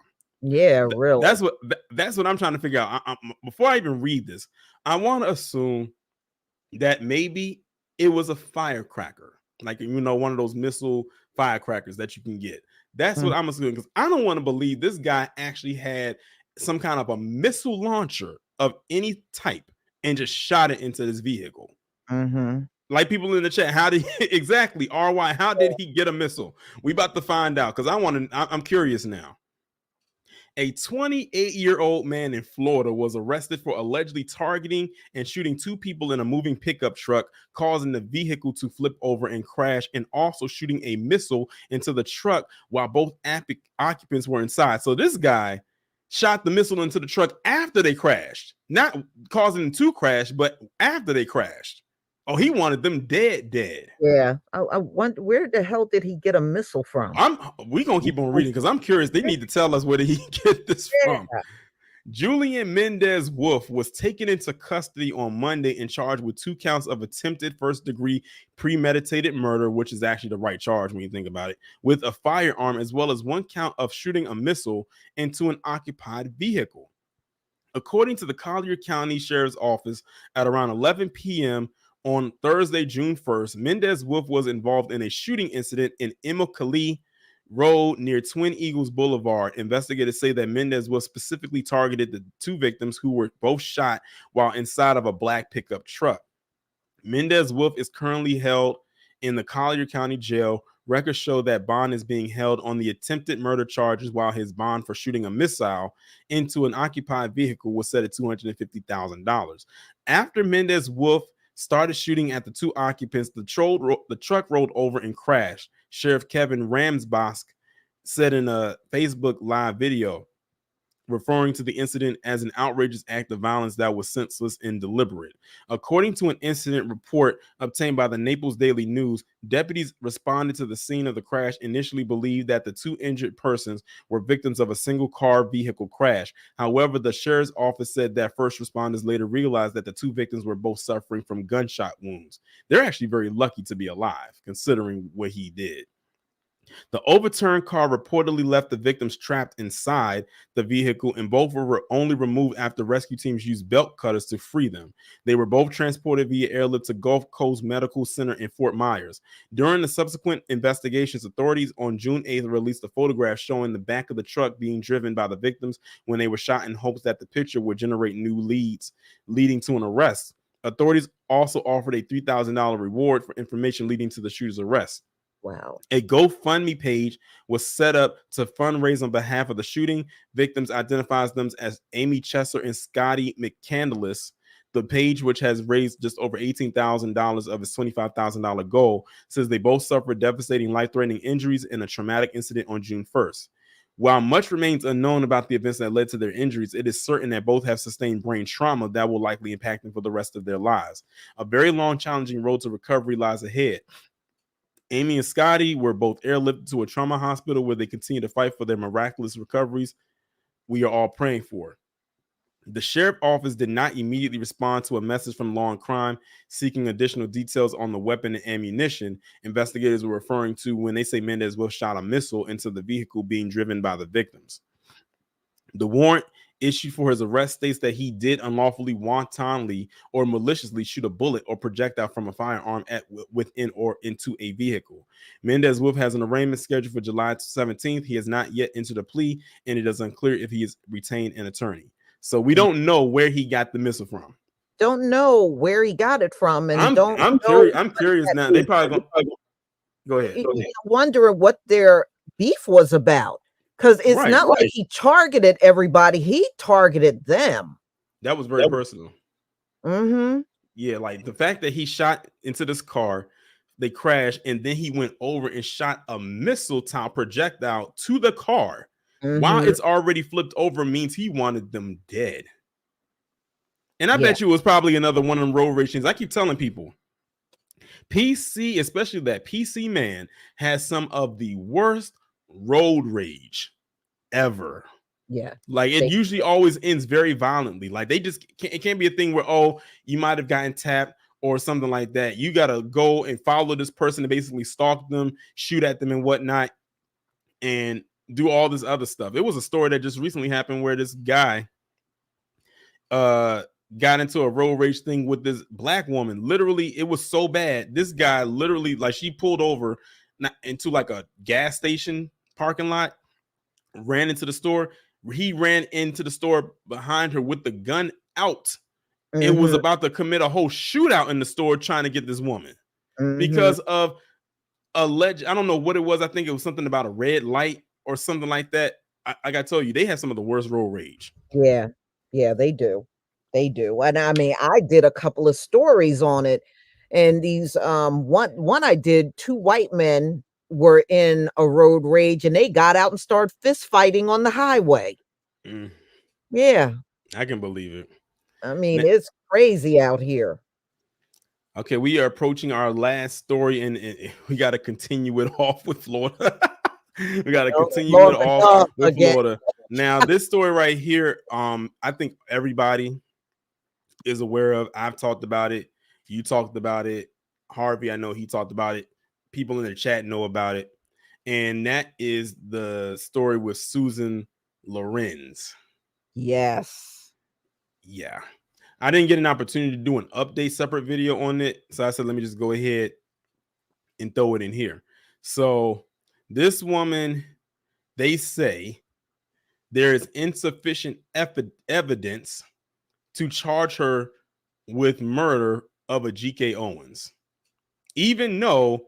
Yeah, really. That's what I'm trying to figure out. Before I even read this, I want to assume that maybe it was a firecracker, like, you know, one of those missile firecrackers that you can get. That's what I'm assuming, because I don't want to believe this guy actually had some kind of a missile launcher of any type and just shot it into this vehicle. Like people in the chat, how did exactly RY? How did he get a missile? We about to find out, because I'm curious now. A 28-year-old man in Florida was arrested for allegedly targeting and shooting 2 people in a moving pickup truck, causing the vehicle to flip over and crash, and also shooting a missile into the truck while both occupants were inside. So this guy shot the missile into the truck after they crashed, not causing them to crash, but after they crashed. Oh, he wanted them dead. Yeah. I wonder, where the hell did he get a missile from? We're going to keep on reading because I'm curious. They need to tell us where did he get this from. Julian Mendez Wolf was taken into custody on Monday and charged with 2 counts of attempted first-degree premeditated murder, which is actually the right charge when you think about it, with a firearm, as well as 1 count of shooting a missile into an occupied vehicle. According to the Collier County Sheriff's Office, at around 11 p.m., on Thursday, June 1st, Mendez Wolf was involved in a shooting incident in Immokalee Road near Twin Eagles Boulevard. Investigators say that Mendez Wolf specifically targeted the 2 victims who were both shot while inside of a black pickup truck. Mendez Wolf is currently held in the Collier County Jail Records show that Bond is being held on the attempted murder charges, while his bond for shooting a missile into an occupied vehicle was set at $250,000. After Mendez-Wolf started shooting at the two occupants, the truck rolled over and crashed. Sheriff Kevin Ramsbosk said in a Facebook Live video, referring to the incident as an outrageous act of violence that was senseless and deliberate. According to an incident report obtained by the Naples Daily News, deputies responded to the scene of the crash initially believed that the two injured persons were victims of a single car vehicle crash. However, the sheriff's office said that first responders later realized that the two victims were both suffering from gunshot wounds. They're actually very lucky to be alive, considering what he did. The overturned car reportedly left the victims trapped inside the vehicle, and both were only removed after rescue teams used belt cutters to free them. They were both transported via airlift to Gulf Coast Medical Center in Fort Myers. During the subsequent investigations, authorities on June 8th released a photograph showing the back of the truck being driven by the victims when they were shot, in hopes that the picture would generate new leads leading to an arrest. Authorities also offered a $3,000 reward for information leading to the shooter's arrest. Wow. A GoFundMe page was set up to fundraise on behalf of the shooting victims, identifies them as Amy Chesser and Scotty McCandless. The page, which has raised just over $18,000 of its $25,000 goal, says they both suffered devastating, life-threatening injuries in a traumatic incident on June 1st. While much remains unknown about the events that led to their injuries, it is certain that both have sustained brain trauma that will likely impact them for the rest of their lives. A very long, challenging road to recovery lies ahead. Amy and Scotty were both airlifted to a trauma hospital where they continue to fight for their miraculous recoveries. We are all praying for. The sheriff's office did not immediately respond to a message from Law and Crime seeking additional details on the weapon and ammunition investigators were referring to when they say Mendez-Wolf shot a missile into the vehicle being driven by the victims. The warrant issued for his arrest states that he did unlawfully, wantonly, or maliciously shoot a bullet or projectile from a firearm within or into a vehicle. Mendez-Wolf has an arraignment scheduled for July 17th. He has not yet entered a plea, and it is unclear if he has retained an attorney. So we don't know where he got the missile from. Don't know where he got it from, and I'm curious now. They probably gonna go ahead. Wondering what their beef was about. Because it's not like he targeted everybody. He targeted them. That was very personal. Mm-hmm. Yeah, like the fact that he shot into this car, they crashed, and then he went over and shot a missile projectile to the car while it's already flipped over means he wanted them dead. And I bet you it was probably another one of them road rage things. I keep telling people, PC, especially that PC man, has some of the worst road rage ever. Yeah, like it usually always ends very violently. Like they just it can't be a thing where, oh, you might have gotten tapped or something like that. You gotta go and follow this person and basically stalk them, shoot at them and whatnot, and do all this other stuff. It was a story that just recently happened where this guy got into a road rage thing with this black woman. Literally, it was so bad. This guy literally, like, she pulled over into like a gas station parking lot, ran into the store. He ran into the store behind her with the gun out. It was about to commit a whole shootout in the store trying to get this woman because of alleged, I don't know what it was. I think it was something about a red light or something like that. I gotta tell you, they have some of the worst road rage. Yeah, they do. They do. And I mean, I did a couple of stories on it. And these one I did, two white men were in a road rage and they got out and started fist fighting on the highway. Yeah. I can believe it. I mean, it's crazy out here. Okay, we are approaching our last story, and we got to continue it off with Florida. We got to continue it off with Florida. Now, this story right here, I think everybody is aware of. I've talked about it. You talked about it. Harvey, I know he talked about it. People in the chat know about it. And that is the story with Susan Lorenz. Yes. Yeah. I didn't get an opportunity to do an update separate video on it. So I said, let me just go ahead and throw it in here. So this woman, they say there is insufficient evidence to charge her with murder of a G.K. Owens, even though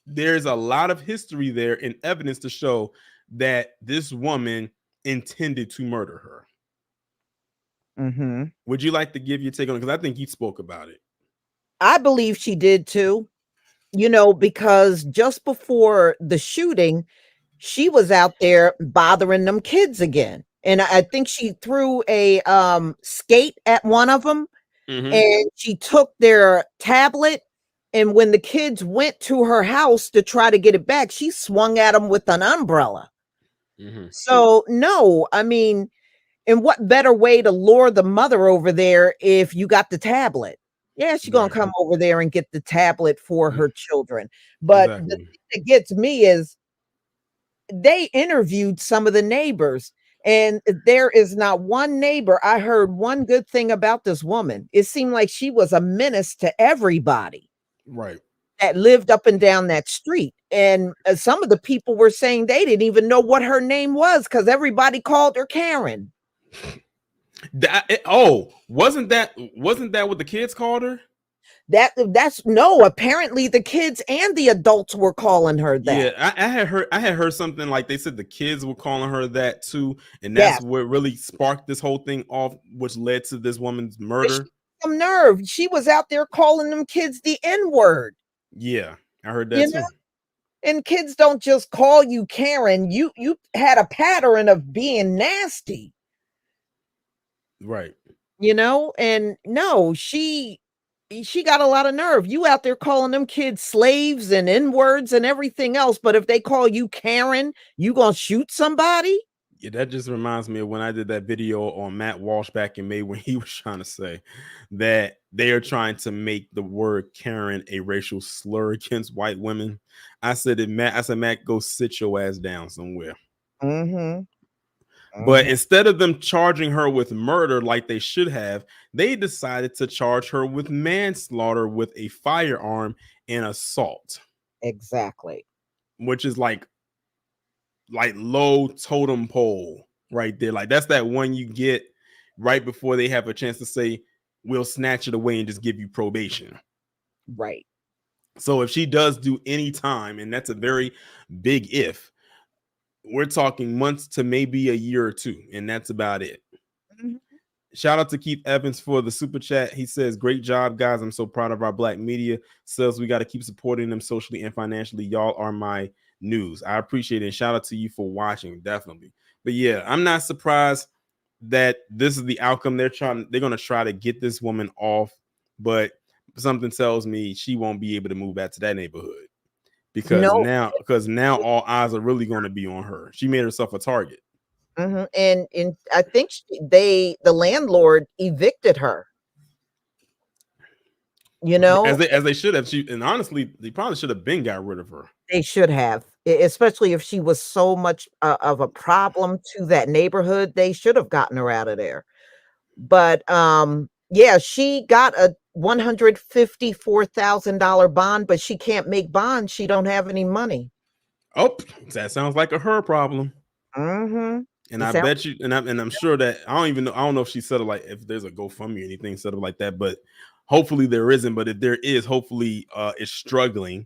there's a lot of history there and evidence to show that this woman intended to murder her. Mm-hmm. Would you like to give your take on it? Because I think you spoke about it. I believe she did too, because just before the shooting, she was out there bothering them kids again. And I think she threw a skate at one of them, and she took their tablet. And when the kids went to her house to try to get it back, she swung at them with an umbrella. So, no, I mean, and what better way to lure the mother over there if you got the tablet? Yeah, she's going to come over there and get the tablet for her children. But the thing that gets me is they interviewed some of the neighbors, and there is not one neighbor I heard one good thing about this woman. It seemed like she was a menace to everybody. Right. That lived up and down that street. And some of the people were saying they didn't even know what her name was because everybody called her Karen. Wasn't that what the kids called her? That's no, apparently the kids and the adults were calling her that. Yeah, I had heard something like they said the kids were calling her that too, and that's what really sparked this whole thing off, which led to this woman's murder. Some nerve. She was out there calling them kids the N-word. Yeah, I heard that too. And kids don't just call you Karen. You had a pattern of being nasty. Right. And no, she got a lot of nerve. You out there calling them kids slaves and N-words and everything else, but if they call you Karen, you gonna shoot somebody? Yeah, that just reminds me of when I did that video on Matt Walsh back in May when he was trying to say that they are trying to make the word Karen a racial slur against white women. I said, Matt, go sit your ass down somewhere. But instead of them charging her with murder like they should have, they decided to charge her with manslaughter with a firearm and assault. Exactly. Which is like low totem pole right there. Like that's that one you get right before they have a chance to say, we'll snatch it away and just give you probation. Right. So if she does do any time, and that's a very big if, we're talking months to maybe a year or two, and that's about it. Shout out to Keith Evans for the super chat. He says, great job, guys. I'm so proud of our black media. Says we got to keep supporting them socially and financially. Y'all are my news. I appreciate it. And shout out to you for watching, definitely. But yeah, I'm not surprised that this is the outcome. They're going to try to get this woman off, but something tells me she won't be able to move back to that neighborhood because now all eyes are really going to be on her. She made herself a target. And I think the landlord evicted her. As they should have. And honestly, they probably should have been got rid of her. They should have, especially if she was so much of a problem to that neighborhood. They should have gotten her out of there. But yeah, she got a $154,000 bond, but she can't make bonds. She don't have any money. Oh, that sounds like a her problem. And I bet you, and I'm sure that I don't know if she said it like if there's a GoFundMe or anything set up like that, but hopefully there isn't. But if there is, hopefully it's struggling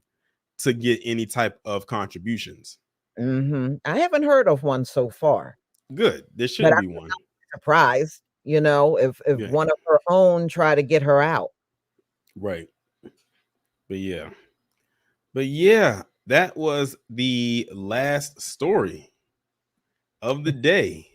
to get any type of contributions. I haven't heard of one so far. Good, there should be one. Surprised, if one of her own try to get her out. Right. But yeah, that was the last story of the day.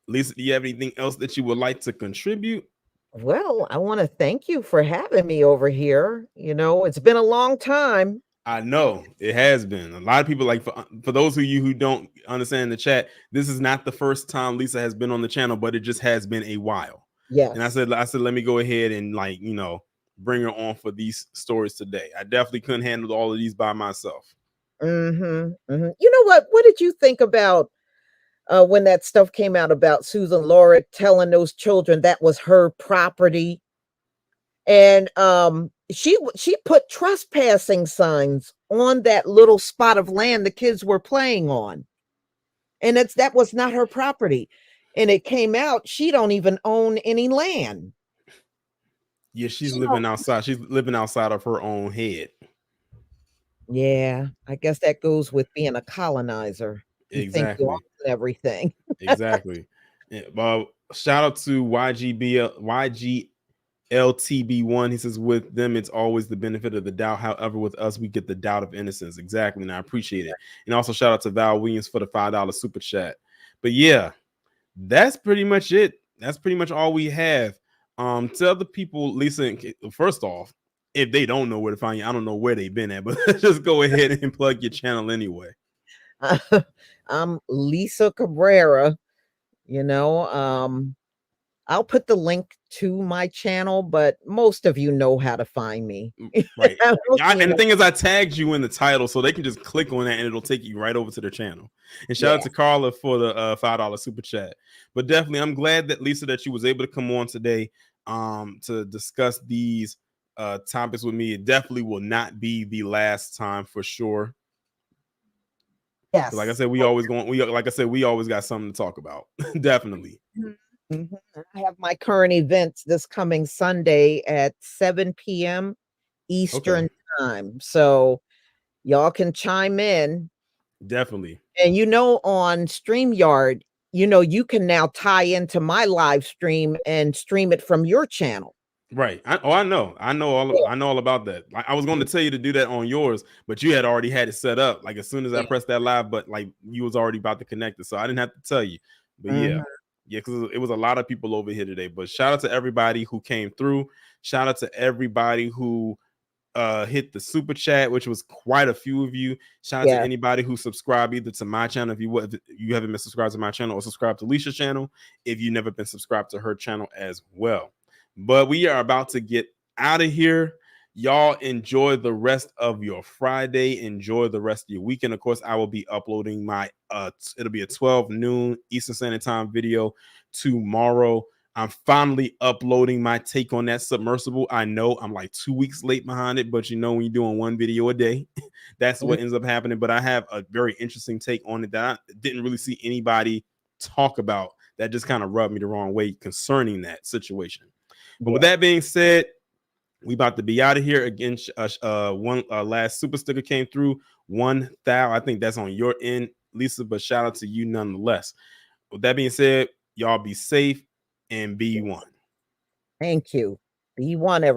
Lisa, do you have anything else that you would like to contribute? Well, I want to thank you for having me over here. It's been a long time. I know it has been. A lot of people, like for those of you who don't understand the chat, this is not the first time Lisa has been on the channel, but it just has been a while. Yeah. And I said, let me go ahead and bring her on for these stories today. I definitely couldn't handle all of these by myself. You know what? What did you think about when that stuff came out about Susan Lorick telling those children that was her property? And she put trespassing signs on that little spot of land the kids were playing on. And that was not her property. And it came out she don't even own any land. Yeah, she's living outside. She's living outside of her own head. Yeah, I guess that goes with being a colonizer. You think you Exactly. own everything. Exactly. Yeah, well, shout out to YGLTB1. He says, with them, it's always the benefit of the doubt. However, with us, we get the doubt of innocence. Exactly. And I appreciate it. And also, shout out to Val Williams for the $5 super chat. But yeah, that's pretty much it. That's pretty much all we have. Tell the people, Lisa, first off, if they don't know where to find you, I don't know where they've been at, but just go ahead and plug your channel anyway. I'm Lisa Cabrera. I'll put the link to my channel, but most of you know how to find me. Right. And the thing is, I tagged you in the title, so they can just click on that and it'll take you right over to their channel. And shout out to Carla for the $5 super chat. But definitely, I'm glad that Lisa, that you was able to come on today to discuss these topics with me. It definitely will not be the last time for sure. Yes. Like I said, we always got something to talk about. Definitely. Mm-hmm. I have my current events this coming Sunday at 7 p.m. Eastern time. So y'all can chime in. Definitely. And on StreamYard, you can now tie into my live stream and stream it from your channel. Right. I know all about that. I was going to tell you to do that on yours, but you had already had it set up. Like as soon as I pressed that live, but like you was already about to connect it, so I didn't have to tell you. But yeah, because it was a lot of people over here today. But shout out to everybody who came through. Shout out to everybody who hit the super chat, which was quite a few of you. Shout out to anybody who subscribed either to my channel, if you haven't been subscribed to my channel, or subscribed to Alicia's channel if you've never been subscribed to her channel as well. But we are about to get out of here. Y'all enjoy the rest of your Friday. Enjoy the rest of your weekend. Of course, I will be uploading my it'll be a 12 noon Eastern Standard Time video tomorrow. I'm finally uploading my take on that submersible. I know I'm like 2 weeks late behind it, but when you're doing one video a day, that's what ends up happening. But I have a very interesting take on it that I didn't really see anybody talk about. That just kind of rubbed me the wrong way concerning that situation. But with that being said, we about to be out of here again. One last super sticker came through. 1,000. I think that's on your end, Lisa, but shout out to you nonetheless. With that being said, y'all be safe and be one. Thank you. Be one, everyone.